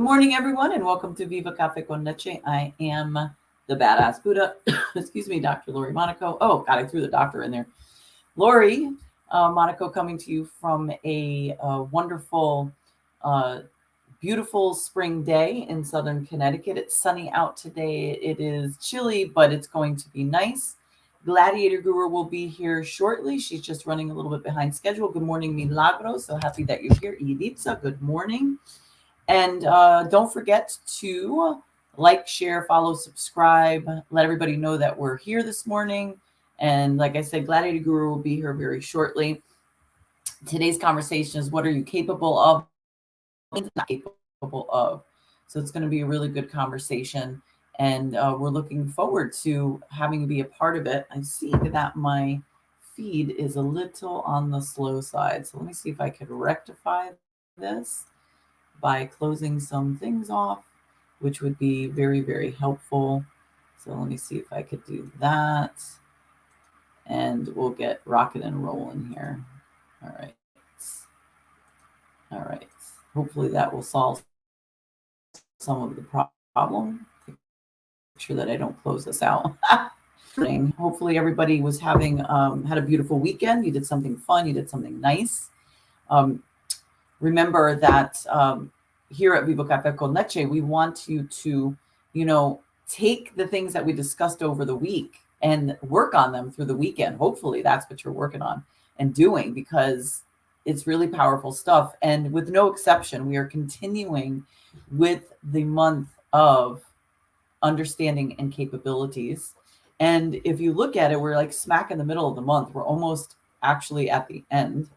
Good morning, everyone, and welcome to Viva Cafe con Leche. I am the badass Buddha. Excuse me, Dr. Lori Monaco. Oh, God, I threw the doctor in there. Lori Monaco coming to you from a wonderful, beautiful spring day in Southern Connecticut. It's sunny out today. It is chilly, but it's going to be nice. Gladiator Guru will be here shortly. She's just running a little bit behind schedule. Good morning, Milagro. So happy that you're here. Iritza, good morning. And don't forget to like, share, follow, subscribe. Let everybody know that we're here this morning. And like I said, Gladiator Guru will be here very shortly. Today's conversation is what are you capable of? Not capable of. So it's going to be a really good conversation. And we're looking forward to having you be a part of it. I see that my feed is a little on the slow side. So let me see if I could rectify this by closing some things off, which would be very, very helpful. So let me see if I could do that. And we'll get rocking and rolling here. All right. All right. Hopefully that will solve some of the problem. Make sure that I don't close this out. Hopefully everybody was having had a beautiful weekend. You did something fun. You did something nice. Remember that here at Viva Cafe con Leche, we want you to, take the things that we discussed over the week and work on them through the weekend. Hopefully that's what you're working on and doing, because it's really powerful stuff. And with no exception, we are continuing with the month of understanding and capabilities. And if you look at it, we're like smack in the middle of the month. We're almost actually at the end.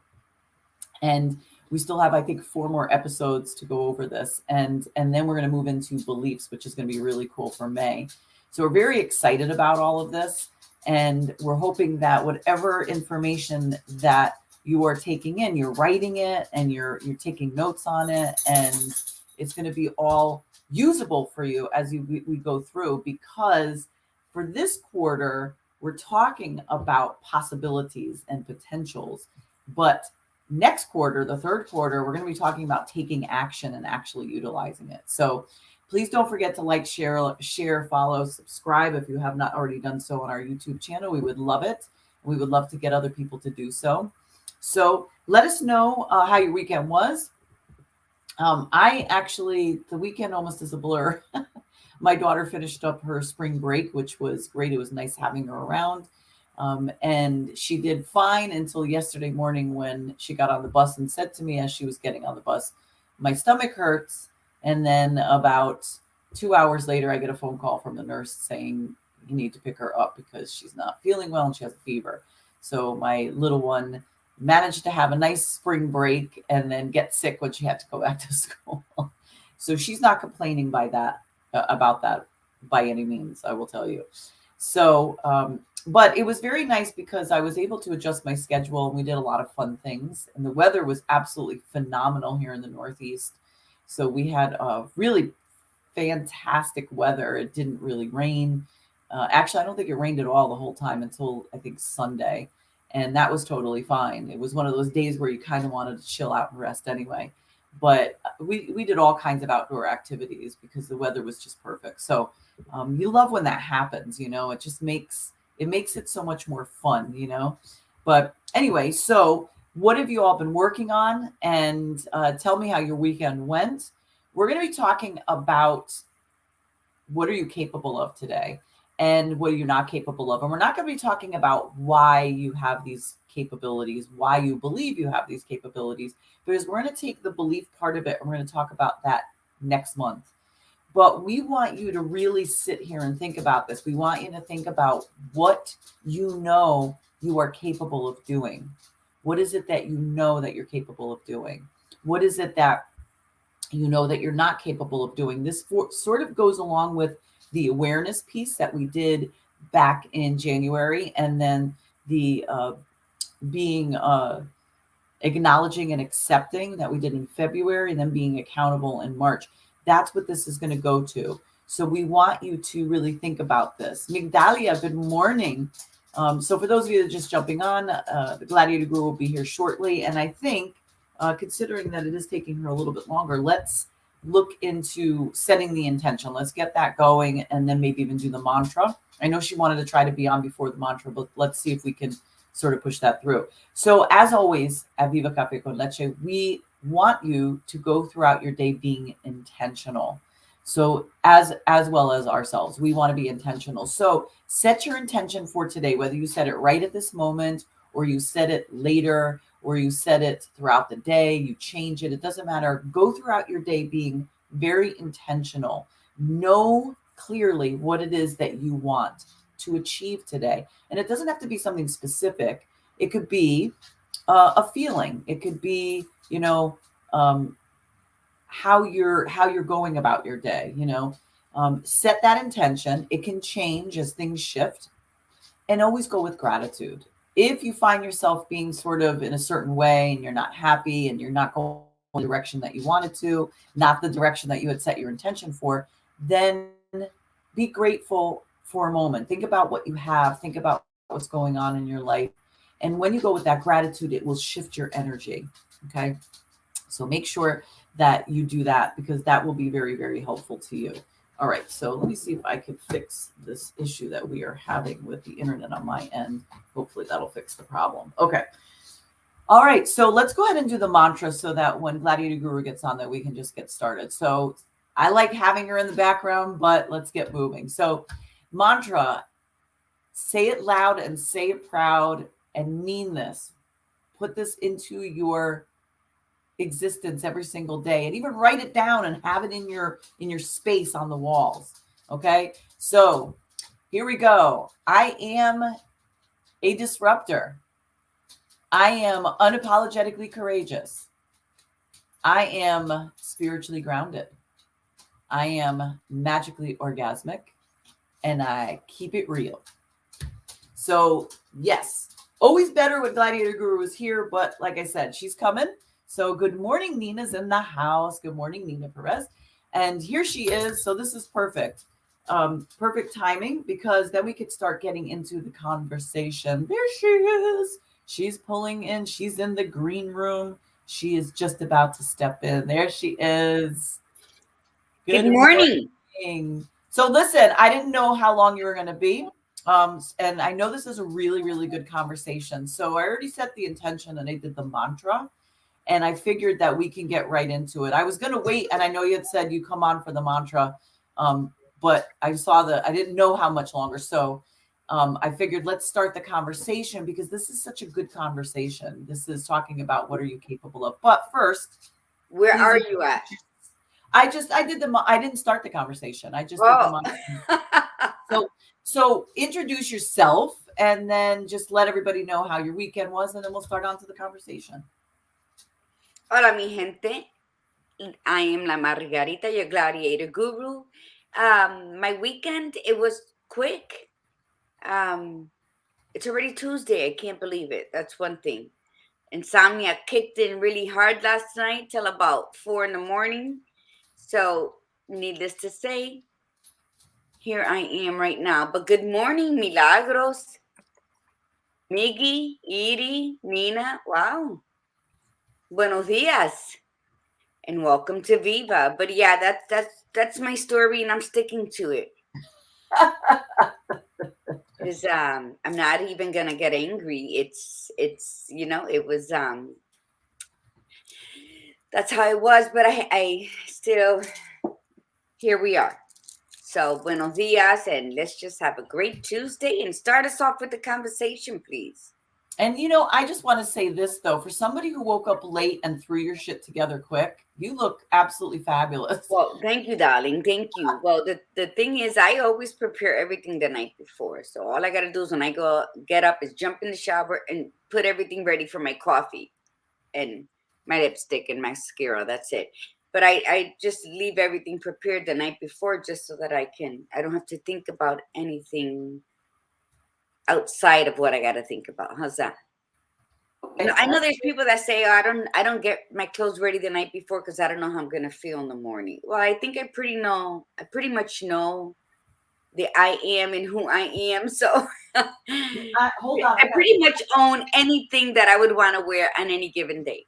And we still have, I think, 4 more episodes to go over this. And then we're going to move into beliefs, which is going to be really cool for May. So we're very excited about all of this. And we're hoping that whatever information that you are taking in, you're writing it and you're taking notes on it. And it's going to be all usable for you as we go through, because for this quarter, we're talking about possibilities and potentials. But next quarter, the third quarter, we're going to be talking about taking action and actually utilizing it. So please don't forget to like, share, follow, subscribe if you have not already done so on our YouTube channel. We would love it. We would love to get other people to do so. So let us know how your weekend was. The weekend almost is a blur. My daughter finished up her spring break, which was great. It was nice having her around. And she did fine until yesterday morning when she got on the bus and said to me as she was getting on the bus, my stomach hurts. And then about 2 hours later, I get a phone call from the nurse saying, you need to pick her up because she's not feeling well and she has a fever. So my little one managed to have a nice spring break and then get sick when she had to go back to school. So she's not complaining about that by any means, I will tell you. So, but it was very nice because I was able to adjust my schedule and we did a lot of fun things. And the weather was absolutely phenomenal here in the Northeast. So we had really fantastic weather. It didn't really rain. Actually, I don't think it rained at all the whole time until I think Sunday. And that was totally fine. It was one of those days where you kind of wanted to chill out and rest anyway. But we did all kinds of outdoor activities because the weather was just perfect. So you love when that happens, it just makes it so much more fun, But anyway, so what have you all been working on? And tell me how your weekend went. We're going to be talking about what are you capable of today and what are you not capable of. And we're not going to be talking about why you have these capabilities, why you believe you have these capabilities, because we're going to take the belief part of it and we're going to talk about that next month. But we want you to really sit here and think about this. We want you to think about what you know you are capable of doing. What is it that you know that you're capable of doing? What is it that you know that you're not capable of doing? This sort of goes along with the awareness piece that we did back in January, and then the acknowledging and accepting that we did in February, and then being accountable in March. That's what this is going to go to. So we want you to really think about this. Migdalia, good morning. So for those of you that are just jumping on, the Gladiator Guru will be here shortly. And I think, considering that it is taking her a little bit longer, let's look into setting the intention. Let's get that going, and then maybe even do the mantra. I know she wanted to try to be on before the mantra, but let's see if we can sort of push that through. So as always at Viva Cafe con Leche, we want you to go throughout your day being intentional. So as well as ourselves, we want to be intentional. So set your intention for today, whether you set it right at this moment or you set it later or you set it throughout the day, you change it. It doesn't matter. Go throughout your day being very intentional. Know clearly what it is that you want to achieve today. And it doesn't have to be something specific. It could be a feeling. It could be, how you're going about your day, set that intention. It can change as things shift, and always go with gratitude. If you find yourself being sort of in a certain way and you're not happy and you're not going the direction that you wanted to, not the direction that you had set your intention for, then be grateful for a moment. Think about what you have. Think about what's going on in your life. And when you go with that gratitude, it will shift your energy. Okay. So make sure that you do that, because that will be very, very helpful to you. All right. So let me see if I can fix this issue that we are having with the internet on my end. Hopefully that'll fix the problem. Okay. All right. So let's go ahead and do the mantra so that when Gladiator Guru gets on, that we can just get started. So I like having her in the background, but let's get moving. So mantra, say it loud and say it proud and mean this. Put this into your existence every single day, and even write it down and have it in your space on the walls. Okay. So here we go. I am a disruptor. I am unapologetically courageous. I am spiritually grounded. I am magically orgasmic, and I keep it real. So yes, always better when Gladiator Guru is here, but like I said, she's coming. So good morning, Nina's in the house. Good morning, Nina Perez. And here she is. So this is perfect. Perfect timing, because then we could start getting into the conversation. There she is. She's pulling in. She's in the green room. She is just about to step in. There she is. Good morning. So listen, I didn't know how long you were going to be. And I know this is a really, really good conversation. So I already set the intention and I did the mantra. And I figured that we can get right into it. I was going to wait. And I know you had said you come on for the mantra. But I didn't know how much longer. So I figured let's start the conversation, because this is such a good conversation. This is talking about what are you capable of. But first, where are you at? I didn't start the conversation. I just did the mantra. So introduce yourself and then just let everybody know how your weekend was, and then we'll start on to the conversation. Hola, mi gente. I am La Margarita, your Gladiator Guru. My weekend, it was quick. It's already Tuesday. I can't believe it. That's one thing. Insomnia kicked in really hard last night till about 4 a.m. So, needless to say, here I am right now. But good morning, Milagros, Miggy, Edie, Nina. Wow. Buenos dias. And welcome to Viva. But yeah, that's my story, and I'm sticking to it. Because I'm not even gonna get angry. It's it was that's how it was. But I still, here we are. So buenos dias, and let's just have a great Tuesday and start us off with the conversation, please. And, I just want to say this, though. For somebody who woke up late and threw your shit together quick, you look absolutely fabulous. Well, thank you, darling. Thank you. Well, the thing is, I always prepare everything the night before. So all I got to do is when I get up is jump in the shower and put everything ready for my coffee and my lipstick and mascara. That's it. But I just leave everything prepared the night before, just so that I don't have to think about anything outside of what I got to think about. How's that? Okay, I know there's people that say, oh, I don't get my clothes ready the night before because I don't know how I'm gonna feel in the morning. Well, I think I pretty much know the I am and who I am. So hold on. I pretty much own anything that I would want to wear on any given day.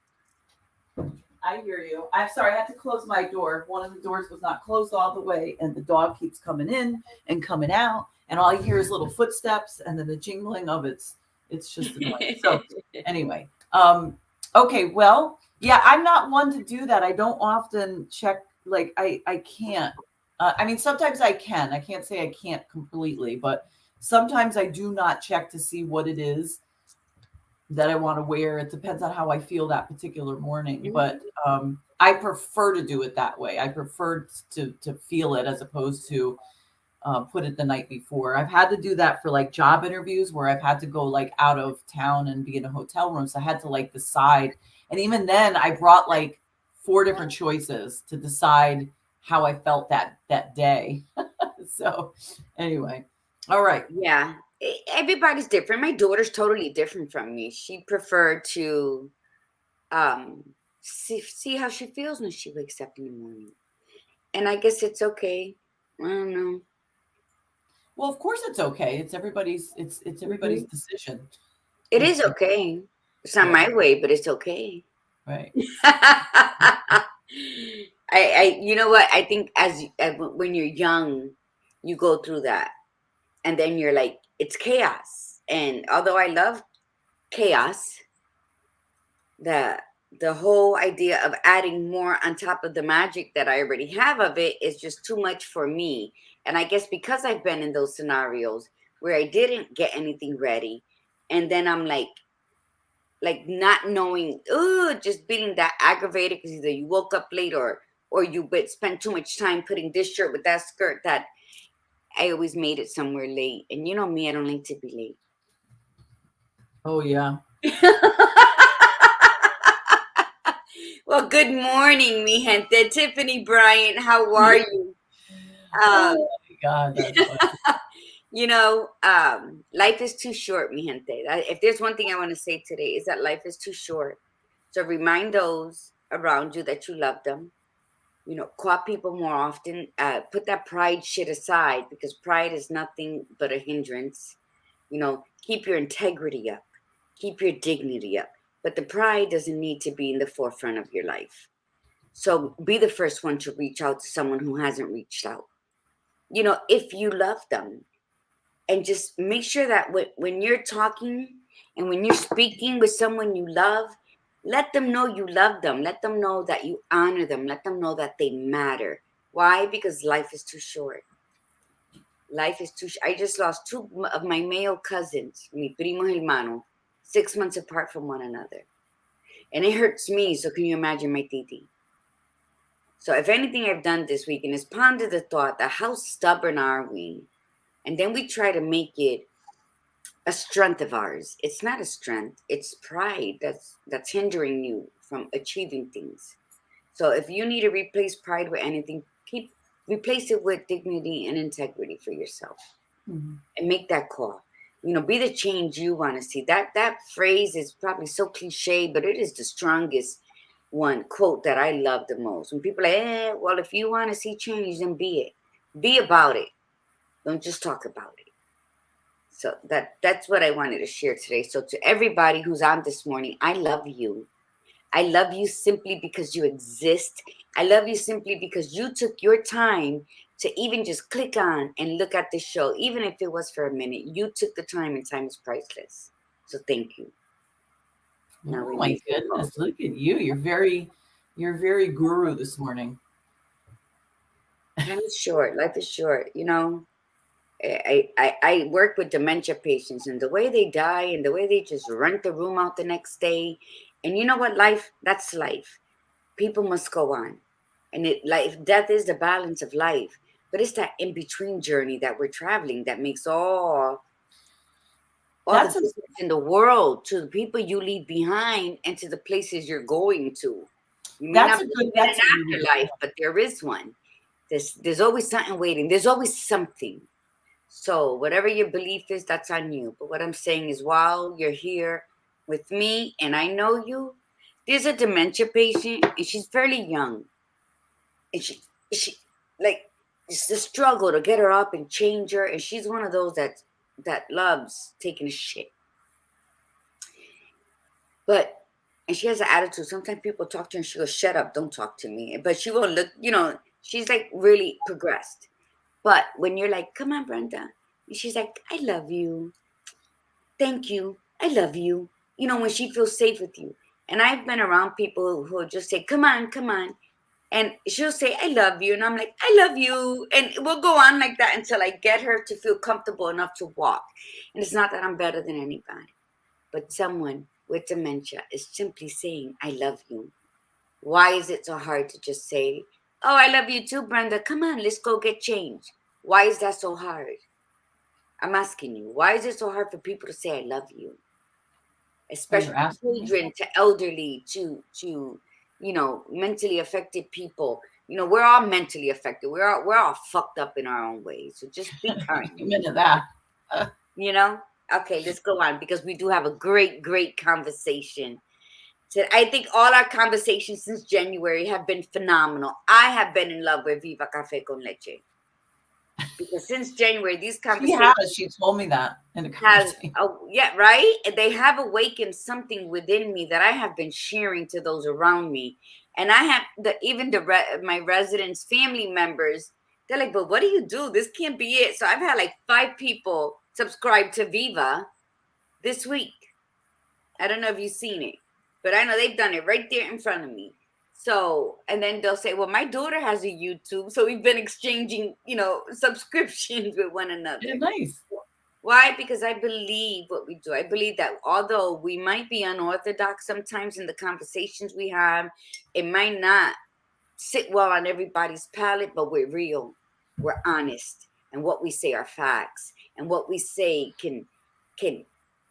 I hear you. I'm sorry, I had to close my door. One of the doors was not closed all the way, and the dog keeps coming in and coming out, and all I hear is little footsteps and then the jingling of it's just annoying. So anyway, okay, well, yeah, I'm not one to do that. I don't often check, like I can't. I mean, sometimes I can. I can't say I can't completely, but sometimes I do not check to see what it is that I want to wear. It depends on how I feel that particular morning, but I prefer to do it that way. I prefer to feel it as opposed to put it the night before. I've had to do that for like job interviews where I've had to go like out of town and be in a hotel room. So I had to like decide. And even then I brought like 4 different choices to decide how I felt that day. So anyway, all right. Yeah, everybody's different. My daughter's totally different from me. She preferred to um see how she feels when she wakes up in the morning. And I guess it's okay. I don't know. Well, of course it's okay. It's everybody's Hmm. decision. It is It's okay. It's not yeah, my way, but it's okay. right. You know what? I think when you're young, you go through that, and then you're like, it's chaos. And although I love chaos, the the whole idea of adding more on top of the magic that I already have of it is just too much for me. And I guess because I've been in those scenarios where I didn't get anything ready, and then I'm like not knowing, just being that aggravated because either you woke up late or you spent too much time putting this shirt with that skirt, that I always made it somewhere late. And you know me, I don't like to be Oh yeah. late. Well, good morning, mi gente. Tiffany Bryant, how are you? Oh Um, my God, that's funny. life is too short, mi gente. If there's one thing I want to say today is that life is too short. So remind those around you that you love them. Call people more often. Put that pride shit aside because pride is nothing but a hindrance. Keep your integrity up, keep your dignity up. But the pride doesn't need to be in the forefront of your life. So be the first one to reach out to someone who hasn't reached out. If you love them, and just make sure that when you're talking and when you're speaking with someone you love, let them know you love them. Let them know that you honor them. Let them know that they matter. Why? Because life is too short. Life is too I just lost 2 of my male cousins, mi primo hermano, 6 months apart from one another. And it hurts me, so can you imagine my titi? So if anything I've done this weekend is ponder the thought that how stubborn are we? And then we try to make it a strength of ours. It's not a strength, it's pride that's hindering you from achieving things. So if you need to replace pride with anything, replace it with dignity and integrity for yourself. Mhm. And make that call. Be the change you want to see. That phrase is probably so cliche, but it is the strongest one quote that I love the most. When people are like, well, if you want to see change, then be it. Be about it. Don't just talk about it. So that's what I wanted to share today. So to everybody who's on this morning, I love you. I love you simply because you exist. I love you simply because you took your time to even just click on and look at the show, even if it was for a minute. You took the time, and time is priceless. So thank you. Now Oh we my make it go. goodness, look at you. You're very guru this morning. Time is short. Life is short. I work with dementia patients, and the way they die and the way they just rent the room out the next day. And you know what? That's life. People must go on. And death is the balance of life. But it's that in between journey that we're traveling that makes all the That's a difference in the world, to the people you leave behind and to the places you're going to. You may not believe in that's a an really good afterlife, point. but there is one. There's always something waiting. There's always something. So whatever your belief is, that's on you. But what I'm saying is, while you're here with me and I know you, there's a dementia patient and she's fairly young. And she like, it's the struggle to get her up and change her. And she's one of those that loves taking a shit. But And she has an attitude. Sometimes people talk to her and she goes, shut up, don't talk to me. But she won't look, she's like really progressed. But when you're like, come on, Brenda, and she's like, I love you. Thank you. I love you. When she feels safe with you. And I've been around people who just say, come on, come on. And she'll say, I love you. And I'm like, I love you. And we'll go on like that until I get her to feel comfortable enough to walk. And it's not that I'm better than anybody, but someone with dementia is simply saying, I love you. Why is it so hard to just say, oh, I love you too, Brenda. Come on, let's go get change. Why is that so hard? I'm asking you, why is it so hard for people to say I love you? Oh, Especially you're asking me? children to elderly to mentally affected people. We're all mentally affected. We're all fucked up in our own ways. So just be kind. Amen to that. Okay, let's go on because we do have a great conversation. So I think all our conversations since January have been phenomenal. I have been in love with Viva Cafe con Leche. Because since January, these conversations She told me that in a has, conversation. yeah, right? They have awakened something within me that I have been sharing to those around me. And I have my residents, family members, they're like, but what do you do? This can't be it. So I've had like 5 people subscribe to Viva this week. I don't know if you've seen it, but I know they've done it right there in front of me. So, and then they'll say, well, my daughter has a YouTube. So we've been exchanging, subscriptions with one another. Yeah, nice. Why? Because I believe what we do. I believe that although we might be unorthodox sometimes in the conversations we have, it might not sit well on everybody's palate, but we're real. We're honest. And what we say are facts. And what we say can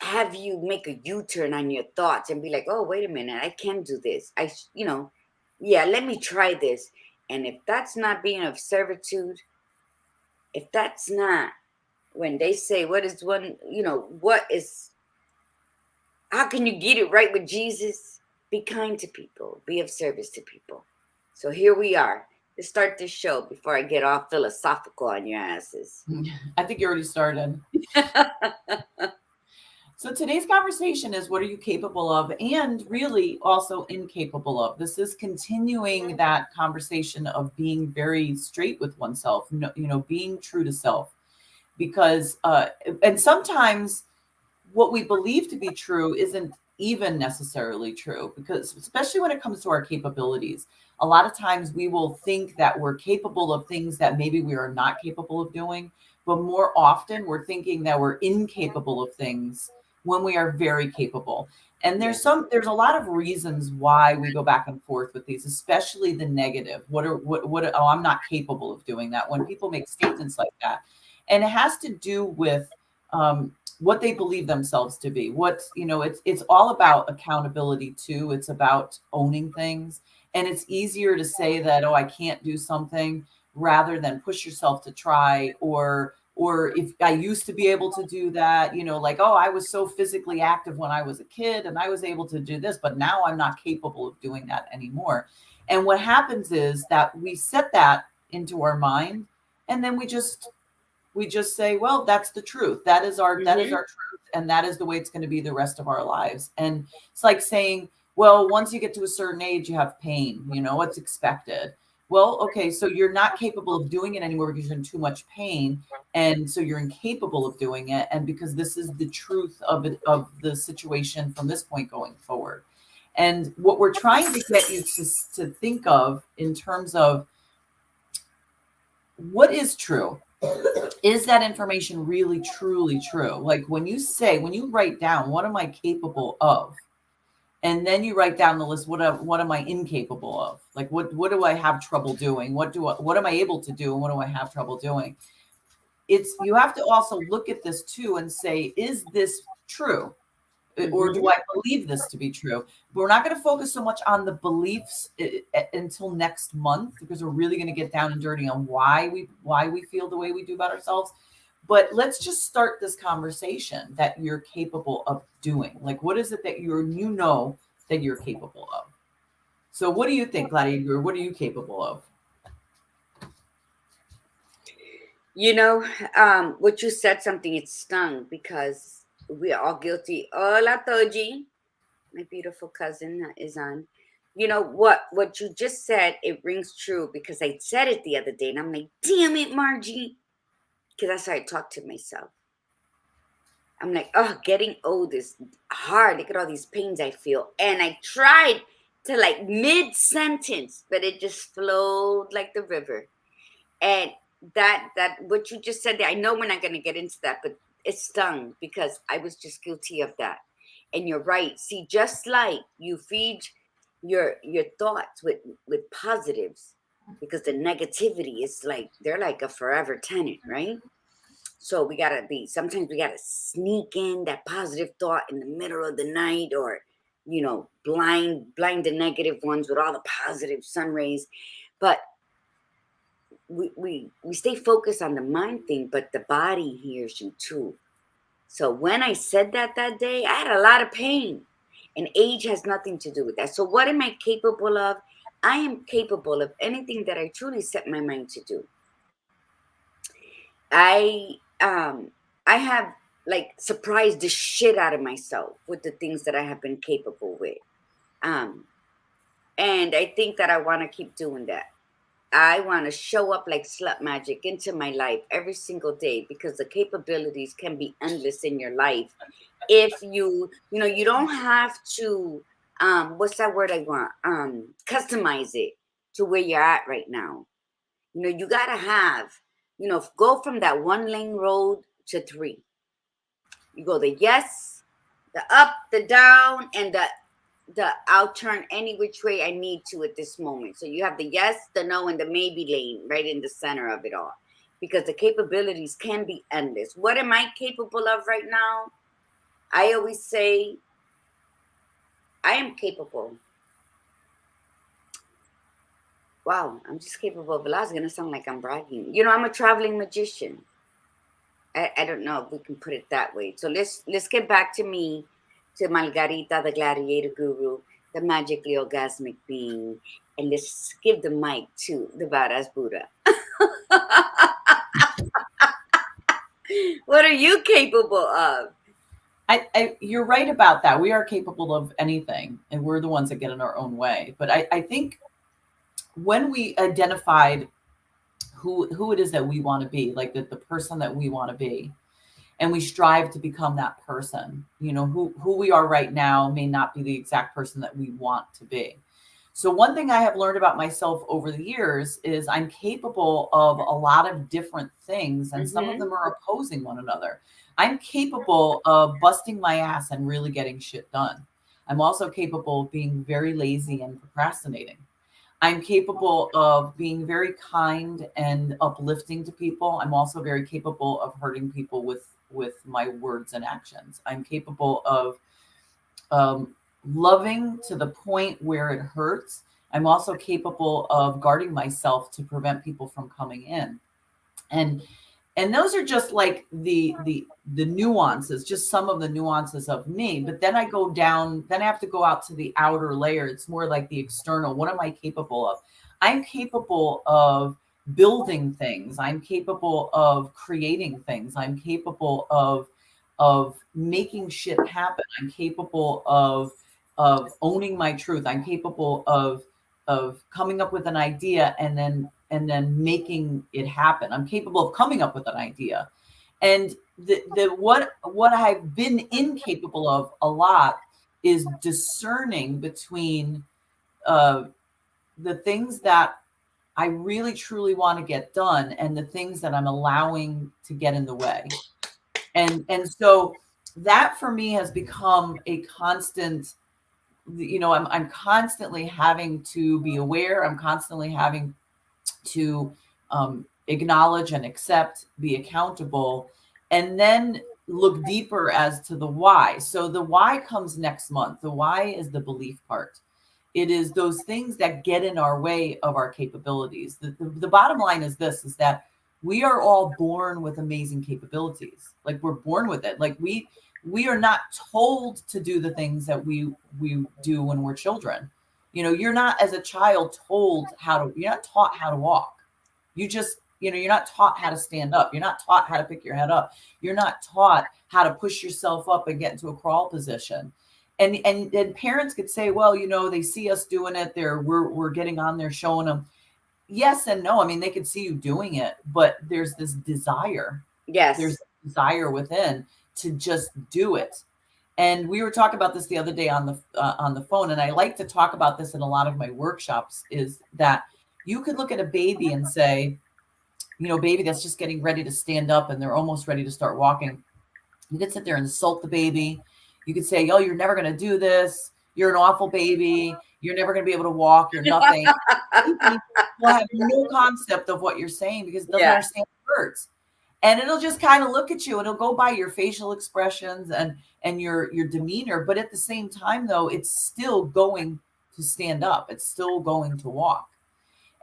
have you make a U-turn on your thoughts and be like, oh, wait a minute, I can do this. Let me try this. And if that's not being of servitude, if that's not, when they say, how can you get it right with Jesus? Be kind to people, be of service to people. So here we are. Let's start this show before I get all philosophical on your asses. I think you already started. So today's conversation is, what are you capable of, and really also incapable of? This is continuing that conversation of being very straight with oneself, being true to self, because and sometimes what we believe to be true isn't even necessarily true, because especially when it comes to our capabilities, a lot of times we will think that we're capable of things that maybe we are not capable of doing, but more often we're thinking that we're incapable of things when we are very capable. And there's a lot of reasons why we go back and forth with these, especially the negative. Oh, I'm not capable of doing that. When people make statements like that, and it has to do with what they believe themselves to be. It's all about accountability too. It's about owning things. And it's easier to say that, oh, I can't do something, rather than push yourself to try, or if I used to be able to do that, like, oh, I was so physically active when I was a kid and I was able to do this, but now I'm not capable of doing that anymore. And what happens is that we set that into our mind, and then we just say, well, that's the truth. That is our truth. And that is the way it's going to be the rest of our lives. And it's like saying, well, once you get to a certain age, you have pain, it's expected. Well, okay, so you're not capable of doing it anymore because you're in too much pain. And so you're incapable of doing it. And because this is the truth of the situation from this point going forward. And what we're trying to get you to think of in terms of what is true. Is that information really, truly true? Like when you write down, what am I capable of? And then you write down the list, what am I incapable of? Like, what do I have trouble doing? What am I able to do? And what do I have trouble doing? You have to also look at this too and say, is this true? Or do I believe this to be true? But we're not going to focus so much on the beliefs until next month, because we're really going to get down and dirty on why we feel the way we do about ourselves. But let's just start this conversation that you're capable of doing. Like, what is it that that you're capable of? So what do you think, Gladiator? What are you capable of? What you said, something, it stung, because we're all guilty. Hola, Toji. My beautiful cousin is on. You know what you just said, it rings true because I said it the other day and I'm like, damn it, Margie. Because that's how I talk to myself. I'm like, oh, getting old is hard. Look at all these pains I feel. And I tried to like mid-sentence, but it just flowed like the river. And that what you just said there, I know we're not gonna get into that, but it stung because I was just guilty of that. And you're right. See, just like you feed your thoughts with positives, because the negativity is like they're like a forever tenant, right? So we gotta be, sometimes we gotta sneak in that positive thought in the middle of the night, or blind the negative ones with all the positive sun rays. But we stay focused on the mind thing, but the body hears you too. So when I said that day, I had a lot of pain, and age has nothing to do with that. So what am I capable of? I am capable of anything that I truly set my mind to do. I have like surprised the shit out of myself with the things that I have been capable with. Um, and I think that I want to keep doing that. I want to show up like slut magic into my life every single day, because the capabilities can be endless in your life. If you don't have to, what's that word I want? Customize it to where you're at right now. You got to have, go from that one lane road to three. You go the yes, the up, the down, and the I'll turn any which way I need to at this moment. So you have the yes, the no, and the maybe lane right in the center of it all. Because the capabilities can be endless. What am I capable of right now? I always say I am capable. Wow, I'm just capable of a lot. It's gonna sound like I'm bragging. I'm a traveling magician. I don't know if we can put it that way. So let's get back to me, to Margarita, the gladiator guru, the magically orgasmic being, and let's give the mic to the badass Buddha. What are you capable of? You're right about that. We are capable of anything, and we're the ones that get in our own way. But I think when we identified who it is that we want to be, like the person that we want to be, and we strive to become that person, who we are right now may not be the exact person that we want to be. So one thing I have learned about myself over the years is I'm capable of a lot of different things, and some of them are opposing one another. I'm capable of busting my ass and really getting shit done. I'm also capable of being very lazy and procrastinating. I'm capable of being very kind and uplifting to people. I'm also very capable of hurting people with my words and actions. I'm capable of loving to the point where it hurts. I'm also capable of guarding myself to prevent people from coming in. And those are just like the nuances, just some of the nuances of me. But then I go down, then I have to go out to the outer layer. It's more like the external. What am I capable of? I'm capable of building things. I'm capable of creating things. I'm capable of making shit happen. I'm capable of owning my truth. I'm capable of coming up with an idea and then making it happen. I'm capable of coming up with an idea. And what I've been incapable of a lot is discerning between the things that I really truly want to get done and the things that I'm allowing to get in the way. And so that for me has become a constant. I'm constantly having to be aware. I'm constantly having to acknowledge and accept, be accountable, and then look deeper as to the why. So the why comes next month. The why is the belief part. It is those things that get in our way of our capabilities. The bottom line is this, is that we are all born with amazing capabilities. Like we're born with it. Like we are not told to do the things that we do when we're children. You're not, as a child, you're not taught how to walk. You just, you're not taught how to stand up. You're not taught how to pick your head up. You're not taught how to push yourself up and get into a crawl position. And parents could say, well, they see us doing it. We're getting on there showing them. Yes and no. I mean, they could see you doing it, but there's this desire. There's Yes. desire within to just do it. And we were talking about this the other day on the phone, and I like to talk about this in a lot of my workshops, is that you could look at a baby and say, baby that's just getting ready to stand up and they're almost ready to start walking. You could sit there and insult the baby. You could say, oh, you're never going to do this. You're an awful baby. You're never going to be able to walk. You're nothing. Baby will have no concept of what you're saying because it doesn't understand words. And it'll just kind of look at you, and it'll go by your facial expressions and your demeanor. But at the same time, though, it's still going to stand up. It's still going to walk.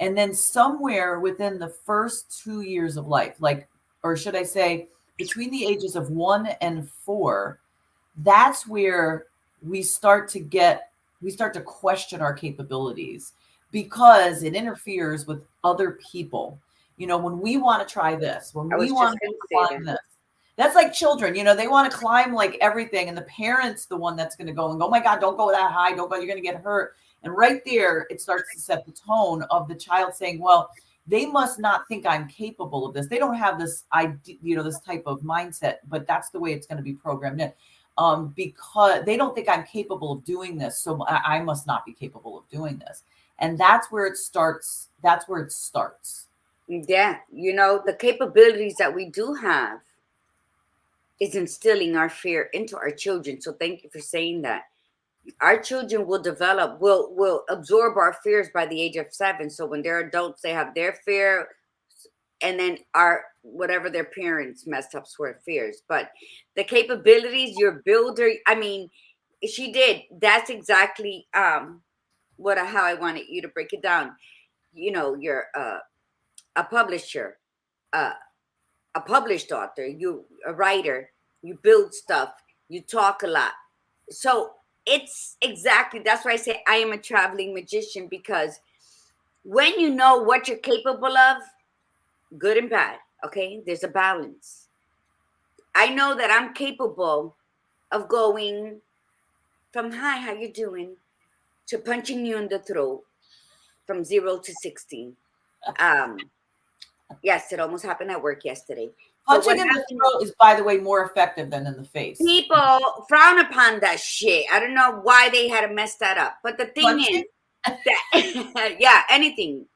And then somewhere within the first 2 years of life, or should I say between the ages of 1 and 4, that's where we start to question our capabilities, because it interferes with other people. When we want to try this, when we want to climb this, that's like children, they want to climb like everything. And the parent's the one that's going to go and go, oh my God, don't go that high. Don't go, you're going to get hurt. And right there, it starts to set the tone of the child saying, well, they must not think I'm capable of this. They don't have this idea, this type of mindset, but that's the way it's going to be programmed in. Because they don't think I'm capable of doing this. So I must not be capable of doing this. And that's where it starts. That's where it starts. Yeah. The capabilities that we do have is instilling our fear into our children. So thank you for saying that. Our children will absorb our fears by the age of 7. So when they're adults, they have their fear, and then whatever their parents messed up sort of fears. But the capabilities, your builder, I mean, she did. That's exactly how I wanted you to break it down. You're a publisher, a published author, you a writer, you build stuff, you talk a lot. So it's exactly, that's why I say I am a traveling magician, because when you know what you're capable of, good and bad, okay, there's a balance. I know that I'm capable of going from hi, how you doing, to punching you in the throat from 0 to 16. Yes, it almost happened at work yesterday. Punching in the throat is, by the way, more effective than in the face. People frown upon that shit. I don't know why they had to mess that up. But the thing is that, yeah, anything.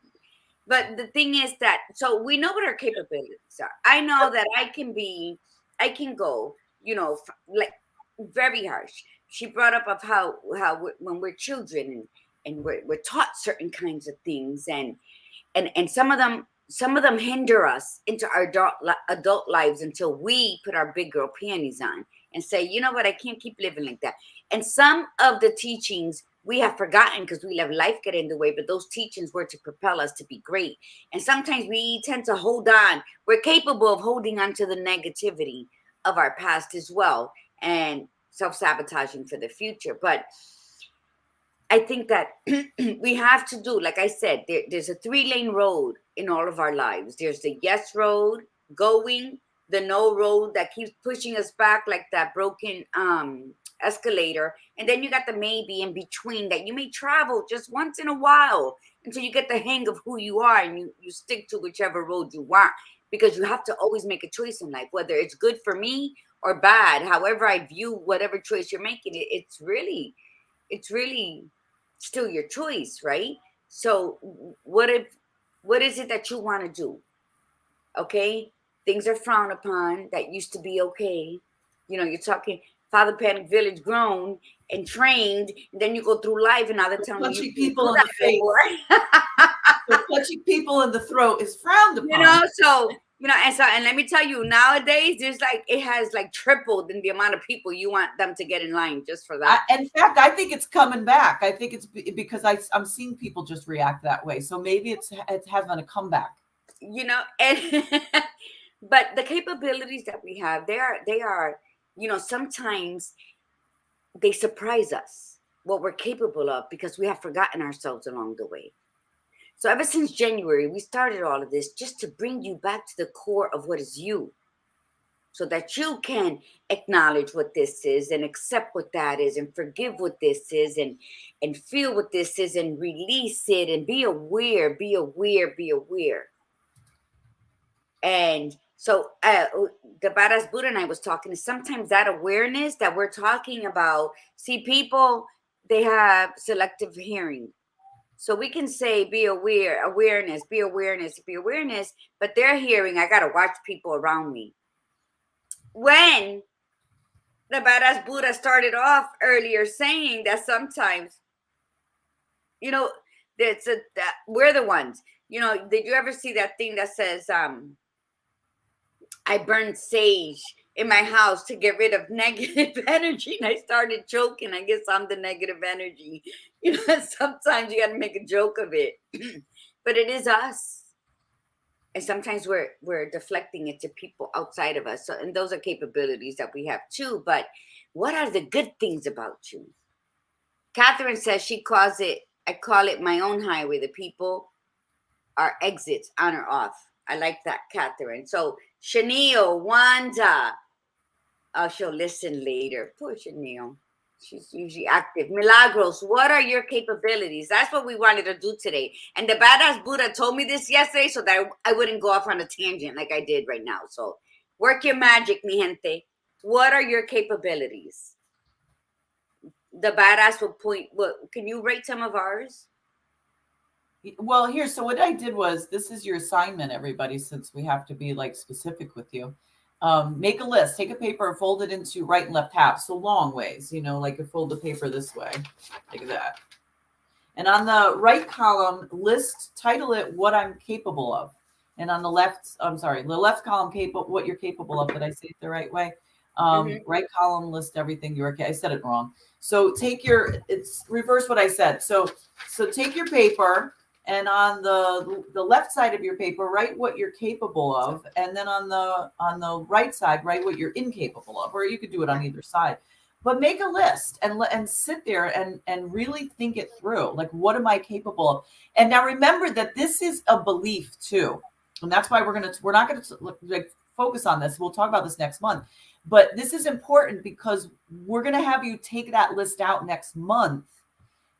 But the thing is that, so we know what our capabilities are. I know that I can go, like very harsh. She brought up of how when we're children and we're taught certain kinds of things, and some of them hinder us into our adult lives until we put our big girl panties on and say, you know what, I can't keep living like that. And some of the teachings we have forgotten because we let life get in the way, but those teachings were to propel us to be great. And sometimes we tend to hold on. We're capable of holding on to the negativity of our past as well, and self-sabotaging for the future. But I think that we have to do, like I said, there's a 3-lane road in all of our lives. There's the yes road, going, the no road that keeps pushing us back like that broken escalator. And then you got the maybe in between that you may travel just once in a while until you get the hang of who you are, and you stick to whichever road you want, because you have to always make a choice in life, whether it's good for me or bad. However I view whatever choice you're making, it's really still your choice, right? So what is it that you want to do? Okay, things are frowned upon that used to be okay. You're talking Father Panic Village, grown and trained, and then you go through life and now they're telling you people in the face. So punching people in the throat is frowned upon. And let me tell you, nowadays there's it has tripled in the amount of people you want them to get in line just for that. In fact, I think it's coming back. I think it's because I'm seeing people just react that way. So maybe it hasn't a comeback. And but the capabilities that we have, they are, sometimes they surprise us what we're capable of because we have forgotten ourselves along the way. So ever since January, we started all of this just to bring you back to the core of what is you. so that you can acknowledge what this is and accept what that is and forgive what this is and feel what this is and release it and be aware, be aware, be aware. And so the badass Buddha and I was talking is sometimes that awareness that we're talking about, see, people, they have selective hearing. So we can say be aware, awareness, be awareness, be awareness, but they're hearing, I gotta watch people around me. When the badass Buddha started off earlier saying that sometimes, you know, that we're the ones. You know, did you ever see that thing that says, I burned sage in my house to get rid of negative energy? And I started joking. I guess I'm the negative energy. You know, sometimes you got to make a joke of it, but it is us. And sometimes we're deflecting it to people outside of us. So, and those are capabilities that we have too. But what are the good things about you? Catherine says she calls it, I call it my own highway. The people are exits on or off. I like that, Catherine. So Chanel, Wanda, she'll listen later. Poor Chanel. She's usually active. Milagros, what are your capabilities? That's what we wanted to do today. And the badass Buddha told me this yesterday so that I wouldn't go off on a tangent like I did right now. So work your magic, mi gente. What are your capabilities? The badass will point. What can you rate some of ours? Well, here, so what I did was, this is your assignment, everybody, since we have to be like specific with you. Make a list, take a paper and fold it into right and left half. So long ways, you know, like you fold the paper this way, like that. And on the right column, title it what I'm capable of. And on the left, I'm sorry, the left column, what you're capable of. Did I say it the right way? Right column, list everything you're okay. I said it wrong. So it's reverse what I said. So take your paper, and on the left side of your paper, write what you're capable of, and then on the right side, write what you're incapable of, or you could do it on either side. But make a list and sit there and really think it through. Like, what am I capable of? And now remember that this is a belief too, and that's why we're not gonna like focus on this. We'll talk about this next month. But this is important because we're gonna have you take that list out next month,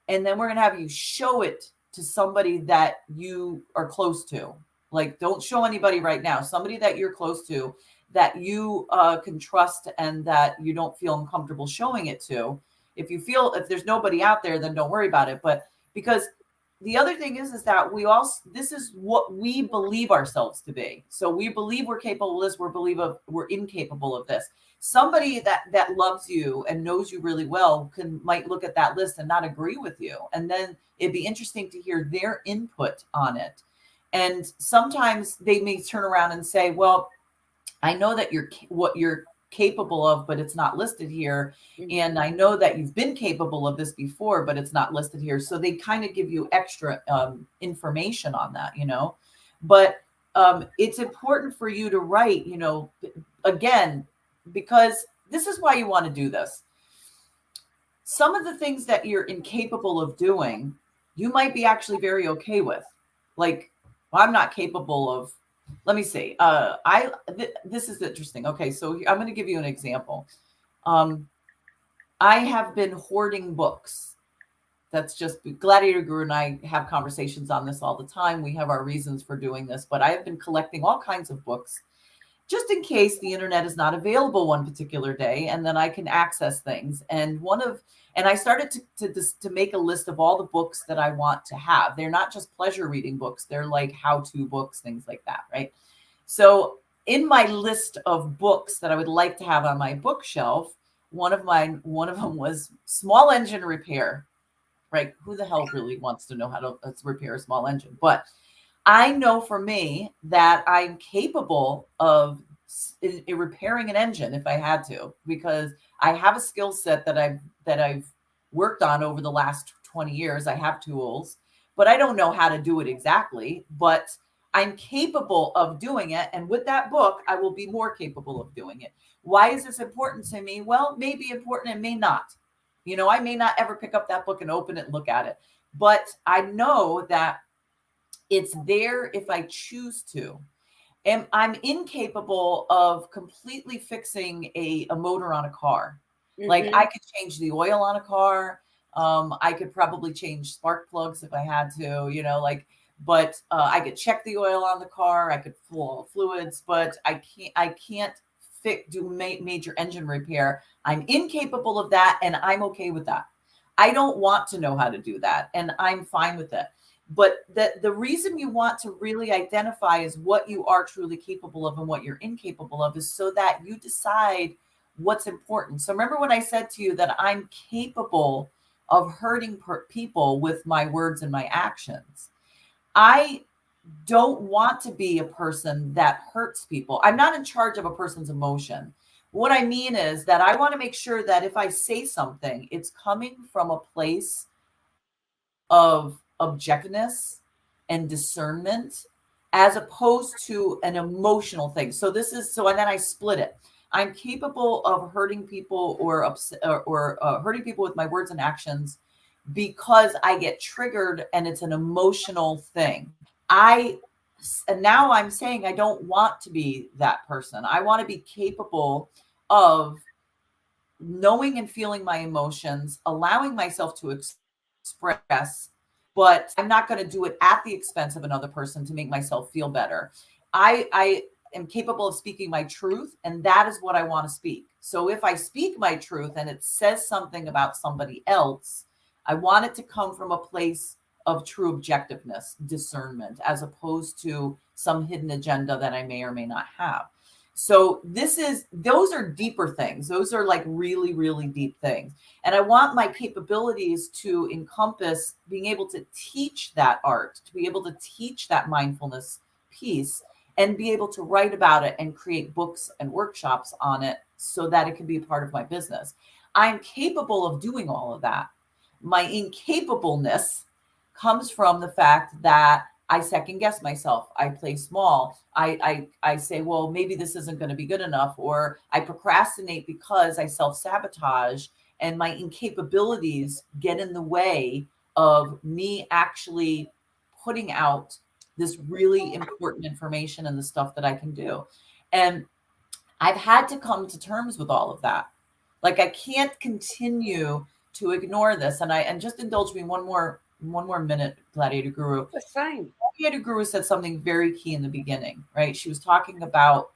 and then we're gonna have you show it to somebody that you are close to. Like, don't show anybody right now. Somebody that you're close to, that you can trust and that you don't feel uncomfortable showing it to. If there's nobody out there, then don't worry about it. But because the other thing is that this is what we believe ourselves to be. So we believe we're capable of this. We're incapable of this. Somebody that loves you and knows you really well might look at that list and not agree with you. And then it'd be interesting to hear their input on it. And sometimes they may turn around and say, well, I know that what you're capable of, but it's not listed here. And I know that you've been capable of this before, but it's not listed here. So they kind of give you extra information on that, you know. But it's important for you to write, you know, again, because this is why you want to do this. Some of the things that you're incapable of doing, you might be actually very okay with. Like, well, I'm not capable of. Let me see. This is interesting. Okay, so I'm going to give you an example. I have been hoarding books. That's just Gladiator Guru and I have conversations on this all the time. We have our reasons for doing this, but I have been collecting all kinds of books just in case the internet is not available one particular day, and then I can access things. And I started to make a list of all the books that I want to have. They're not just pleasure reading books. They're like how-to books, things like that, right? So in my list of books that I would like to have on my bookshelf, one of them was small engine repair, right? Who the hell really wants to know how to repair a small engine? But I know for me that I'm capable of repairing an engine if I had to, because I have a skill set that I've worked on over the last 20 years. I have tools, but I don't know how to do it exactly, but I'm capable of doing it. And with that book, I will be more capable of doing it. Why is this important to me? Well, it may be important and may not. You know, I may not ever pick up that book and open it and look at it, but I know that it's there if I choose to. I'm incapable of completely fixing a motor on a car. Like I could change the oil on a car. I could probably change spark plugs if I had to, but I could check the oil on the car. I could fill fluids, but I can't do major engine repair. I'm incapable of that, and I'm okay with that. I don't want to know how to do that, and I'm fine with it. But the reason you want to really identify is what you are truly capable of and what you're incapable of is so that you decide what's important. So remember when I said to you that I'm capable of hurting people with my words and my actions. I don't want to be a person that hurts people. I'm not in charge of a person's emotion. What I mean is that I want to make sure that if I say something, it's coming from a place of objectiveness and discernment as opposed to an emotional thing. So and then I split it. I'm capable of hurting people or hurting people with my words and actions because I get triggered and it's an emotional thing. And now I'm saying I don't want to be that person. I want to be capable of knowing and feeling my emotions, allowing myself to express, but I'm not going to do it at the expense of another person to make myself feel better. I am capable of speaking my truth, and that is what I want to speak. So if I speak my truth and it says something about somebody else, I want it to come from a place of true objectiveness, discernment, as opposed to some hidden agenda that I may or may not have. So those are deeper things. Those are like really, really deep things. And I want my capabilities to encompass being able to teach that art, to be able to teach that mindfulness piece and be able to write about it and create books and workshops on it so that it can be a part of my business. I'm capable of doing all of that. My incapableness comes from the fact that I second guess myself. I play small. I say, well, maybe this isn't going to be good enough, or I procrastinate because I self-sabotage and my incapabilities get in the way of me actually putting out this really important information and the stuff that I can do. And I've had to come to terms with all of that. Like I can't continue to ignore this. And just indulge me one more minute, Gladiator Guru. That's fine. Gladiator Guru said something very key in the beginning, right? She was talking about,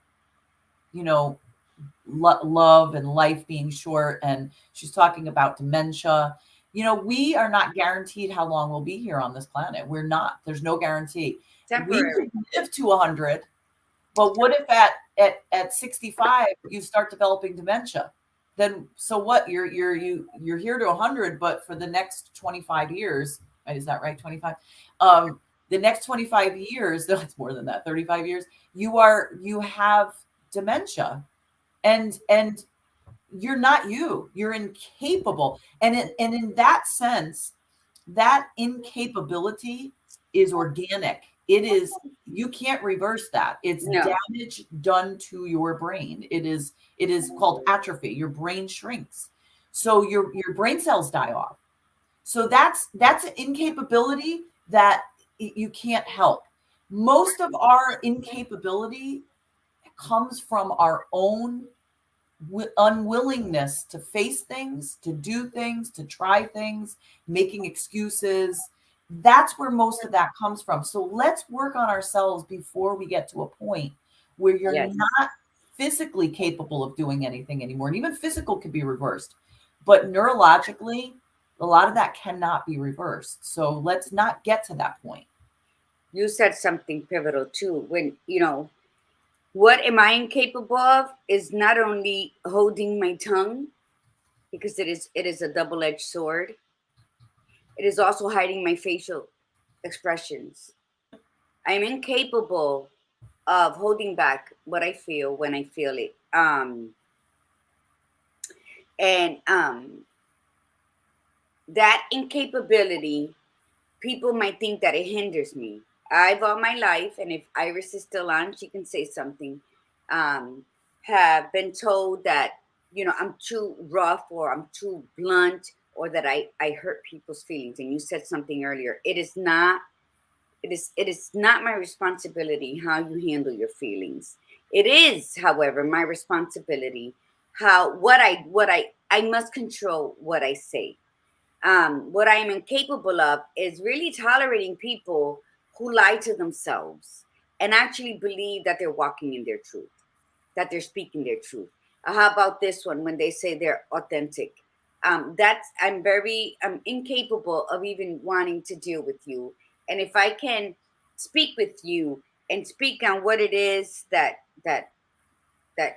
love and life being short, and she's talking about dementia. We are not guaranteed how long we'll be here on this planet. We're not. There's no guarantee. Temporary. We live to 100, but what if at 65 you start developing dementia? Then so what? You're here to 100, but for the next 25 years, right? Is that right? 25. The next 25 years, that's more than that. 35 years. You have dementia, and you're not you. You're incapable, and in that sense, that incapability is organic. It is, you can't reverse that. It's damage done to your brain. It is called atrophy. Your brain shrinks. So your brain cells die off. So that's an incapability that you can't help. Most of our incapability comes from our own unwillingness to face things, to do things, to try things, making excuses. That's where most of that comes from. So let's work on ourselves before we get to a point where you're not physically capable of doing anything anymore. And even physical can be reversed, but neurologically, a lot of that cannot be reversed. So let's not get to that point. You said something pivotal too. When, what am I incapable of is not only holding my tongue, because it is a double-edged sword. It is also hiding my facial expressions. I am incapable of holding back what I feel when I feel it. That incapability, people might think that it hinders me. I've all my life, and if Iris is still on, she can say something, have been told that, I'm too rough, or I'm too blunt, or that I hurt people's feelings. And you said something earlier. It is not It is not my responsibility how you handle your feelings. It is, however, my responsibility how what I must control what I say. What I am incapable of is really tolerating people who lie to themselves and actually believe that they're walking in their truth, that they're speaking their truth. How about this one when they say they're authentic? That's I'm incapable of even wanting to deal with you. And if I can speak with you and speak on what it is that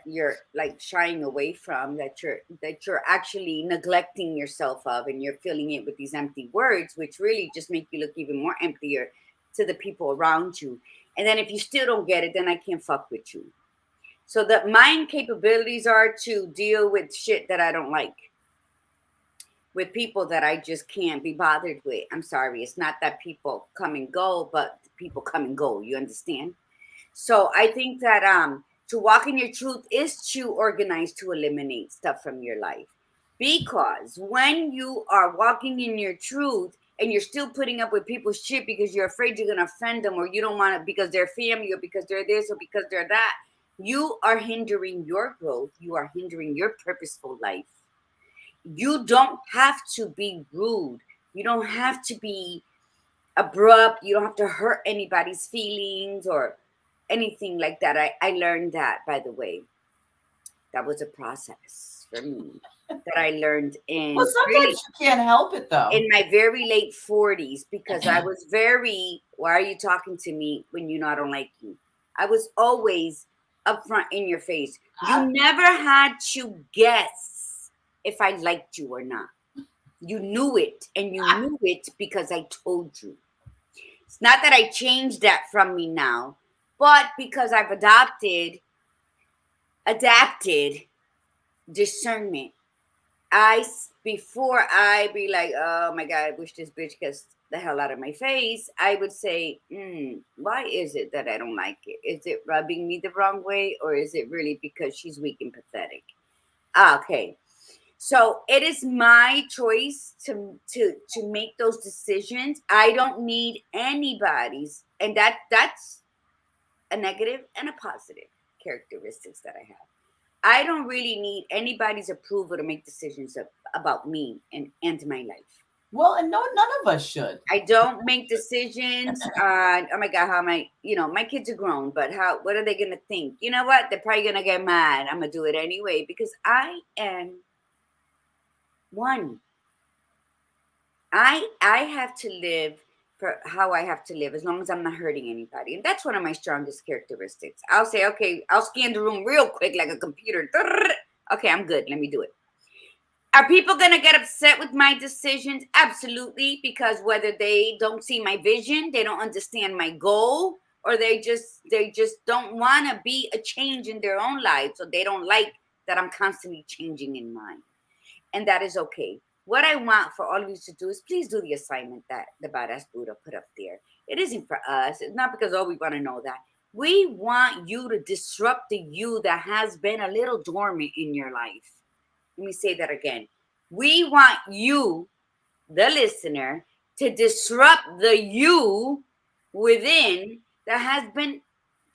you're like shying away from, that you're actually neglecting yourself of, and you're filling it with these empty words, which really just make you look even more emptier to the people around you. And then if you still don't get it, then I can't fuck with you. So that my capabilities are to deal with shit that I don't like, with people that I just can't be bothered with. I'm sorry, it's not that people come and go, but people come and go. You understand? So I think that to walk in your truth is to organize, to eliminate stuff from your life. Because when you are walking in your truth and you're still putting up with people's shit because you're afraid you're gonna offend them, or you don't want to because they're family, or because they're this, or because they're that, you are hindering your growth. You are hindering your purposeful life. You don't have to be rude. You don't have to be abrupt. You don't have to hurt anybody's feelings or anything like that. I learned that, by the way. That was a process for me that I learned Well, in really sometimes you can't help it though. in my very late 40s, because I was very, why are you talking to me when you know I don't like you? I was always upfront in your face. You never had to guess if I liked you or not. You knew it, and you knew it because I told you. It's not that I changed that from me now, but because I've adapted discernment. Before I be like, oh my God, I wish this bitch gets the hell out of my face, I would say, why is it that I don't like it? Is it rubbing me the wrong way, or is it really because she's weak and pathetic? Okay. So it is my choice to make those decisions. I don't need anybody's, and that's a negative and a positive characteristics that I have. I don't really need anybody's approval to make decisions about me and my life. Well, and no, none of us should. I don't make decisions on, oh my God, how am I, my kids are grown, but what are they going to think? You know what? They're probably going to get mad. I'm going to do it anyway because I am one. I have to live for how I have to live, as long as I'm not hurting anybody. And that's one of my strongest characteristics. I'll say, okay, I'll scan the room real quick like a computer. Okay, I'm good. Let me do it. Are people going to get upset with my decisions? Absolutely, because whether they don't see my vision, they don't understand my goal, or they just don't want to be a change in their own lives, so they don't like that I'm constantly changing in mine. And that is okay. What I want for all of you to do is please do the assignment that the Badass Buddha put up there. It isn't for us. It's not because, we want to know that. We want you to disrupt the you that has been a little dormant in your life. Let me say that again. We want you, the listener, to disrupt the you within that has been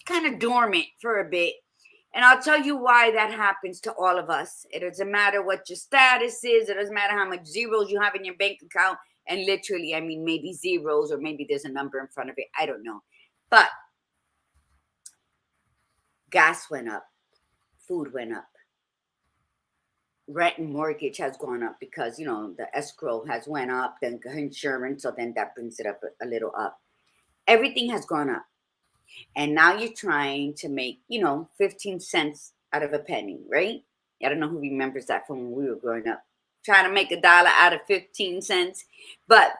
kind of dormant for a bit. And I'll tell you why that happens to all of us. It doesn't matter what your status is. It doesn't matter how much zeros you have in your bank account. And literally, I mean, maybe zeros, or maybe there's a number in front of it. I don't know. But gas went up. Food went up. Rent and mortgage has gone up because, the escrow has went up. Then insurance. So then that brings it up a little up. Everything has gone up. And now you're trying to make, 15 cents out of a penny, right? I don't know who remembers that from when we were growing up. Trying to make $1 out of 15 cents. But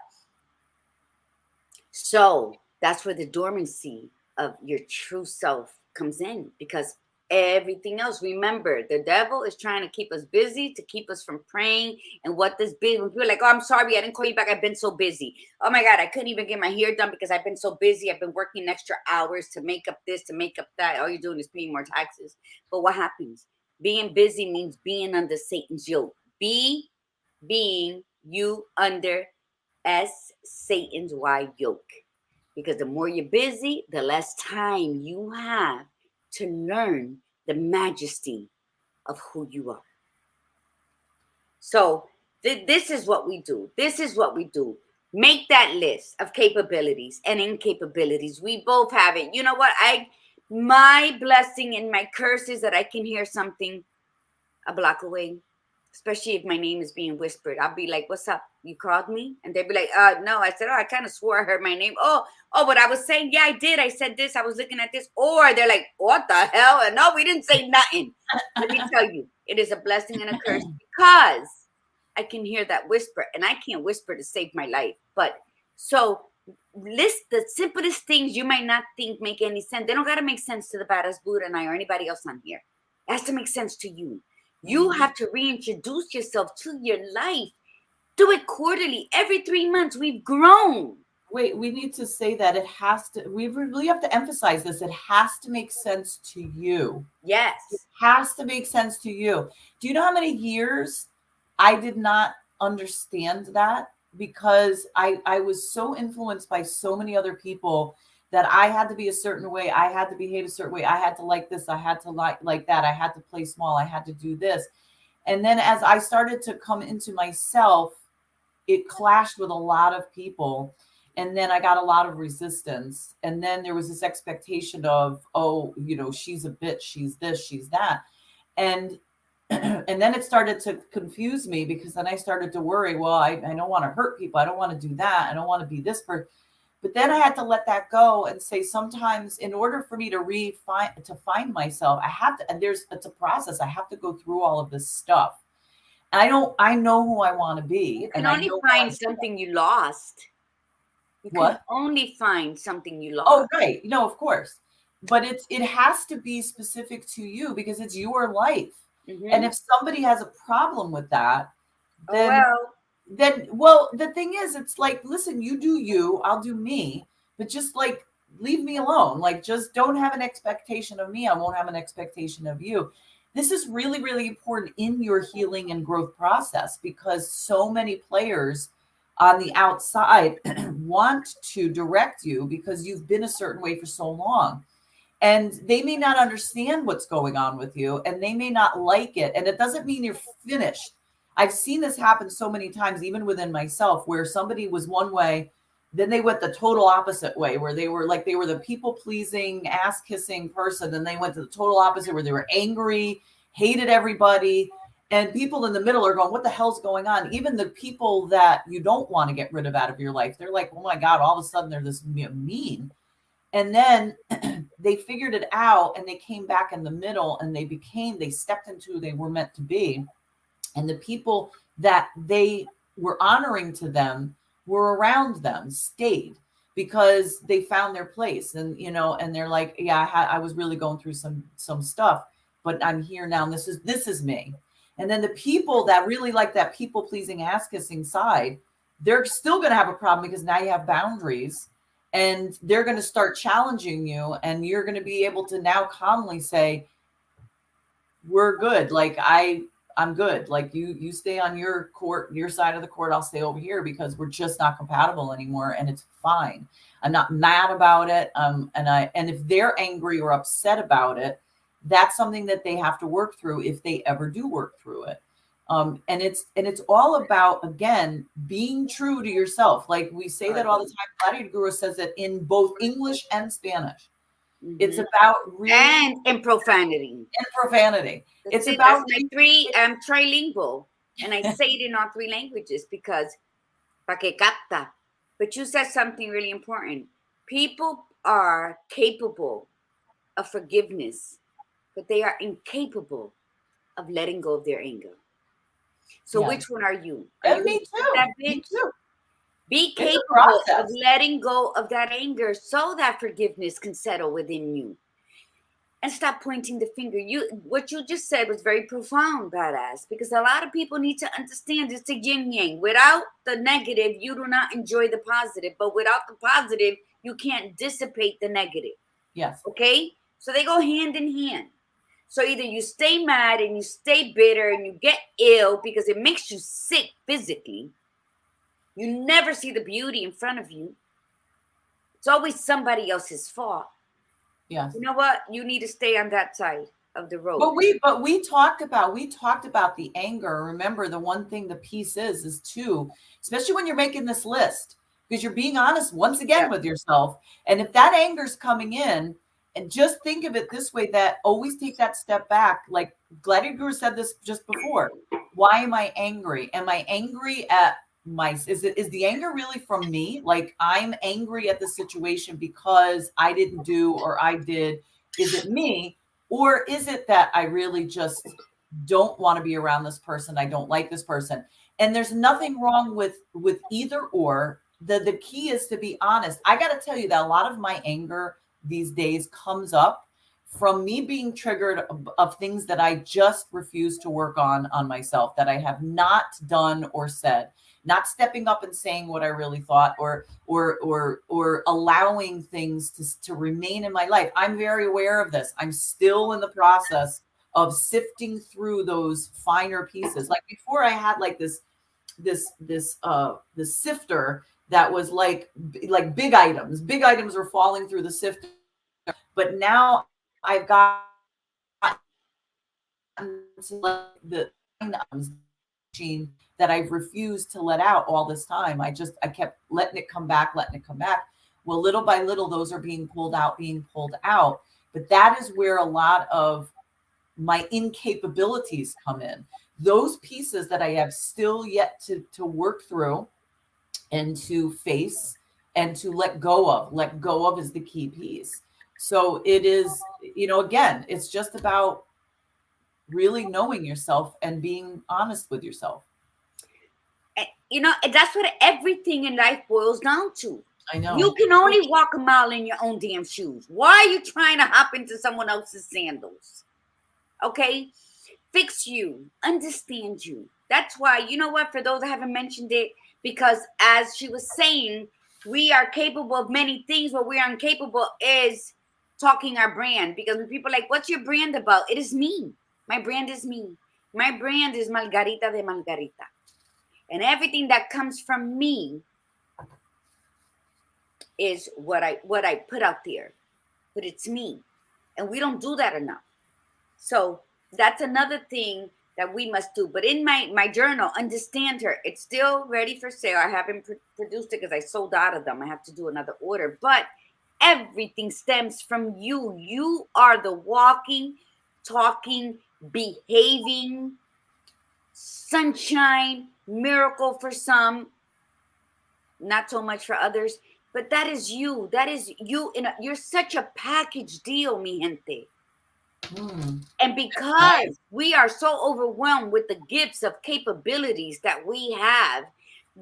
so that's where the dormancy of your true self comes in, because everything else, remember, the devil is trying to keep us busy, to keep us from praying. And what this busy, when people are like, oh, I'm sorry, I didn't call you back, I've been so busy. Oh my God, I couldn't even get my hair done because I've been so busy. I've been working extra hours to make up this, to make up that. All you're doing is paying more taxes. But what happens? Being busy means being under Satan's yoke. Being you under Satan's Y yoke. Because the more you're busy, the less time you have to learn the majesty of who you are. So this is what we do. This is what we do. Make that list of capabilities and incapabilities. We both have it. You know what? My blessing and my curse is that I can hear something a block away, especially if my name is being whispered. I'll be like, "What's up? You called me?" And they'd be like, no." I said, "Oh, I kind of swore I heard my name." Oh, what I was saying? Yeah, I did. I said this. I was looking at this. Or they're like, "What the hell?" And no, we didn't say nothing. Let me tell you, it is a blessing and a curse because I can hear that whisper, and I can't whisper to save my life. But so list the simplest things you might not think make any sense. They don't got to make sense to the badass Buddha and I or anybody else on here. It has to make sense to you. You have to reintroduce yourself to your life. Do it quarterly. Every 3 months, we've grown. Wait, we need to say that it has to, we really have to emphasize this. It has to make sense to you. Yes. It has to make sense to you. Do you know how many years I did not understand that? Because I was so influenced by so many other people that I had to be a certain way. I had to behave a certain way. I had to like this. I had to like that. I had to play small. I had to do this. And then as I started to come into myself, it clashed with a lot of people. And then I got a lot of resistance. And then there was this expectation of, oh, you know, she's a bitch, she's this, she's that. And and then it started to confuse me because then I started to worry, well, I don't want to hurt people. I don't want to do that. I don't want to be this person. But then I had to let that go and say, sometimes in order for me to find myself, I have to, and it's a process. I have to go through all of this stuff. I know who I want to be. You can only find something you lost. You can only find something you lost. Oh, right. No, of course. But it has to be specific to you because it's your life. Mm-hmm. And if somebody has a problem with that, then the thing is, it's like, listen, you do you, I'll do me, but just like leave me alone. Like, just don't have an expectation of me. I won't have an expectation of you. This is really, really important in your healing and growth process because so many players on the outside want to direct you because you've been a certain way for so long. And they may not understand what's going on with you and they may not like it. And it doesn't mean you're finished. I've seen this happen so many times, even within myself, where somebody was one way, then they went the total opposite way, where they were the people pleasing, ass kissing person. Then they went to the total opposite where they were angry, hated everybody. And people in the middle are going, what the hell's going on? Even the people that you don't want to get rid of out of your life, they're like, oh my God, all of a sudden they're this mean. And then they figured it out and they came back in the middle and they stepped into who they were meant to be. And the people that they were honoring to them were around them, stayed because they found their place. And, you know, and they're like, yeah, I was really going through some stuff, but I'm here now. And this is me. And then the people that really like that people pleasing, ass kissing side, they're still going to have a problem because now you have boundaries. And they're going to start challenging you and you're going to be able to now calmly say, we're good. Like I'm good. Like you stay on your court, your side of the court. I'll stay over here because we're just not compatible anymore. And it's fine. I'm not mad about it. And if they're angry or upset about it, that's something that they have to work through if they ever do work through it. And it's all about, again, being true to yourself. Like we say that all the time. Gladiator Guru says that in both English and Spanish. Mm-hmm. It's about and in profanity. It's about I'm trilingual, and I say it in all three languages because pa que capta. But you said something really important. People are capable of forgiveness, but they are incapable of letting go of their anger. So which one are you? Me too. Be capable of letting go of that anger so that forgiveness can settle within you. And stop pointing the finger. What you just said was very profound, badass, because a lot of people need to understand it's a yin yang. Without the negative, you do not enjoy the positive. But without the positive, you can't dissipate the negative. Yes. Okay? So they go hand in hand. So either you stay mad and you stay bitter and you get ill because it makes you sick physically. You never see the beauty in front of you. It's always somebody else's fault. Yes. You know what? You need to stay on that side of the road. But we talked about the anger. Remember, the one thing the piece is too, especially when you're making this list, because you're being honest once again with yourself. And if that anger's coming in, and just think of it this way, that always take that step back. Like Gladiator Guru said this just before. Why am I angry? Am I angry at is the anger really from me? Like I'm angry at the situation because I didn't do or I did. Is it me? Or is it that I really just don't want to be around this person? I don't like this person. And there's nothing wrong with either or. The key is to be honest. I got to tell you that a lot of my anger these days comes up from me being triggered of things that I just refuse to work on myself, that I have not done or said, not stepping up and saying what I really thought, or allowing things to remain in my life. I'm very aware of this. I'm still in the process of sifting through those finer pieces. Like before, I had like this sifter that was like big items. Big items were falling through the sifter, but now I've got to like the machine that I've refused to let out all this time. I kept letting it come back. Well, little by little, those are being pulled out. But that is where a lot of my incapabilities come in. Those pieces that I have still yet to work through and to face and to let go of. Let go of is the key piece. So it is, again, it's just about really knowing yourself and being honest with yourself. That's what everything in life boils down to. I know. You can only walk a mile in your own damn shoes. Why are you trying to hop into someone else's sandals? Okay? Fix you. Understand you. That's why, you know what, for those that haven't mentioned it, because as she was saying, we are capable of many things. What we are incapable is talking our brand. Because when people are like, what's your brand about? It is me. My brand is me. My brand is Margarita de Margarita. And everything that comes from me is what I put out there. But it's me. And we don't do that enough. So that's another thing that we must do. But in my journal, Understand Her, it's still ready for sale. I haven't produced it because I sold out of them. I have to do another order. But everything stems from you. You are the walking, talking, behaving sunshine, miracle for some, not so much for others. But that is you. That is you. You're such a package deal, mi gente. And because we are so overwhelmed with the gifts of capabilities that we have,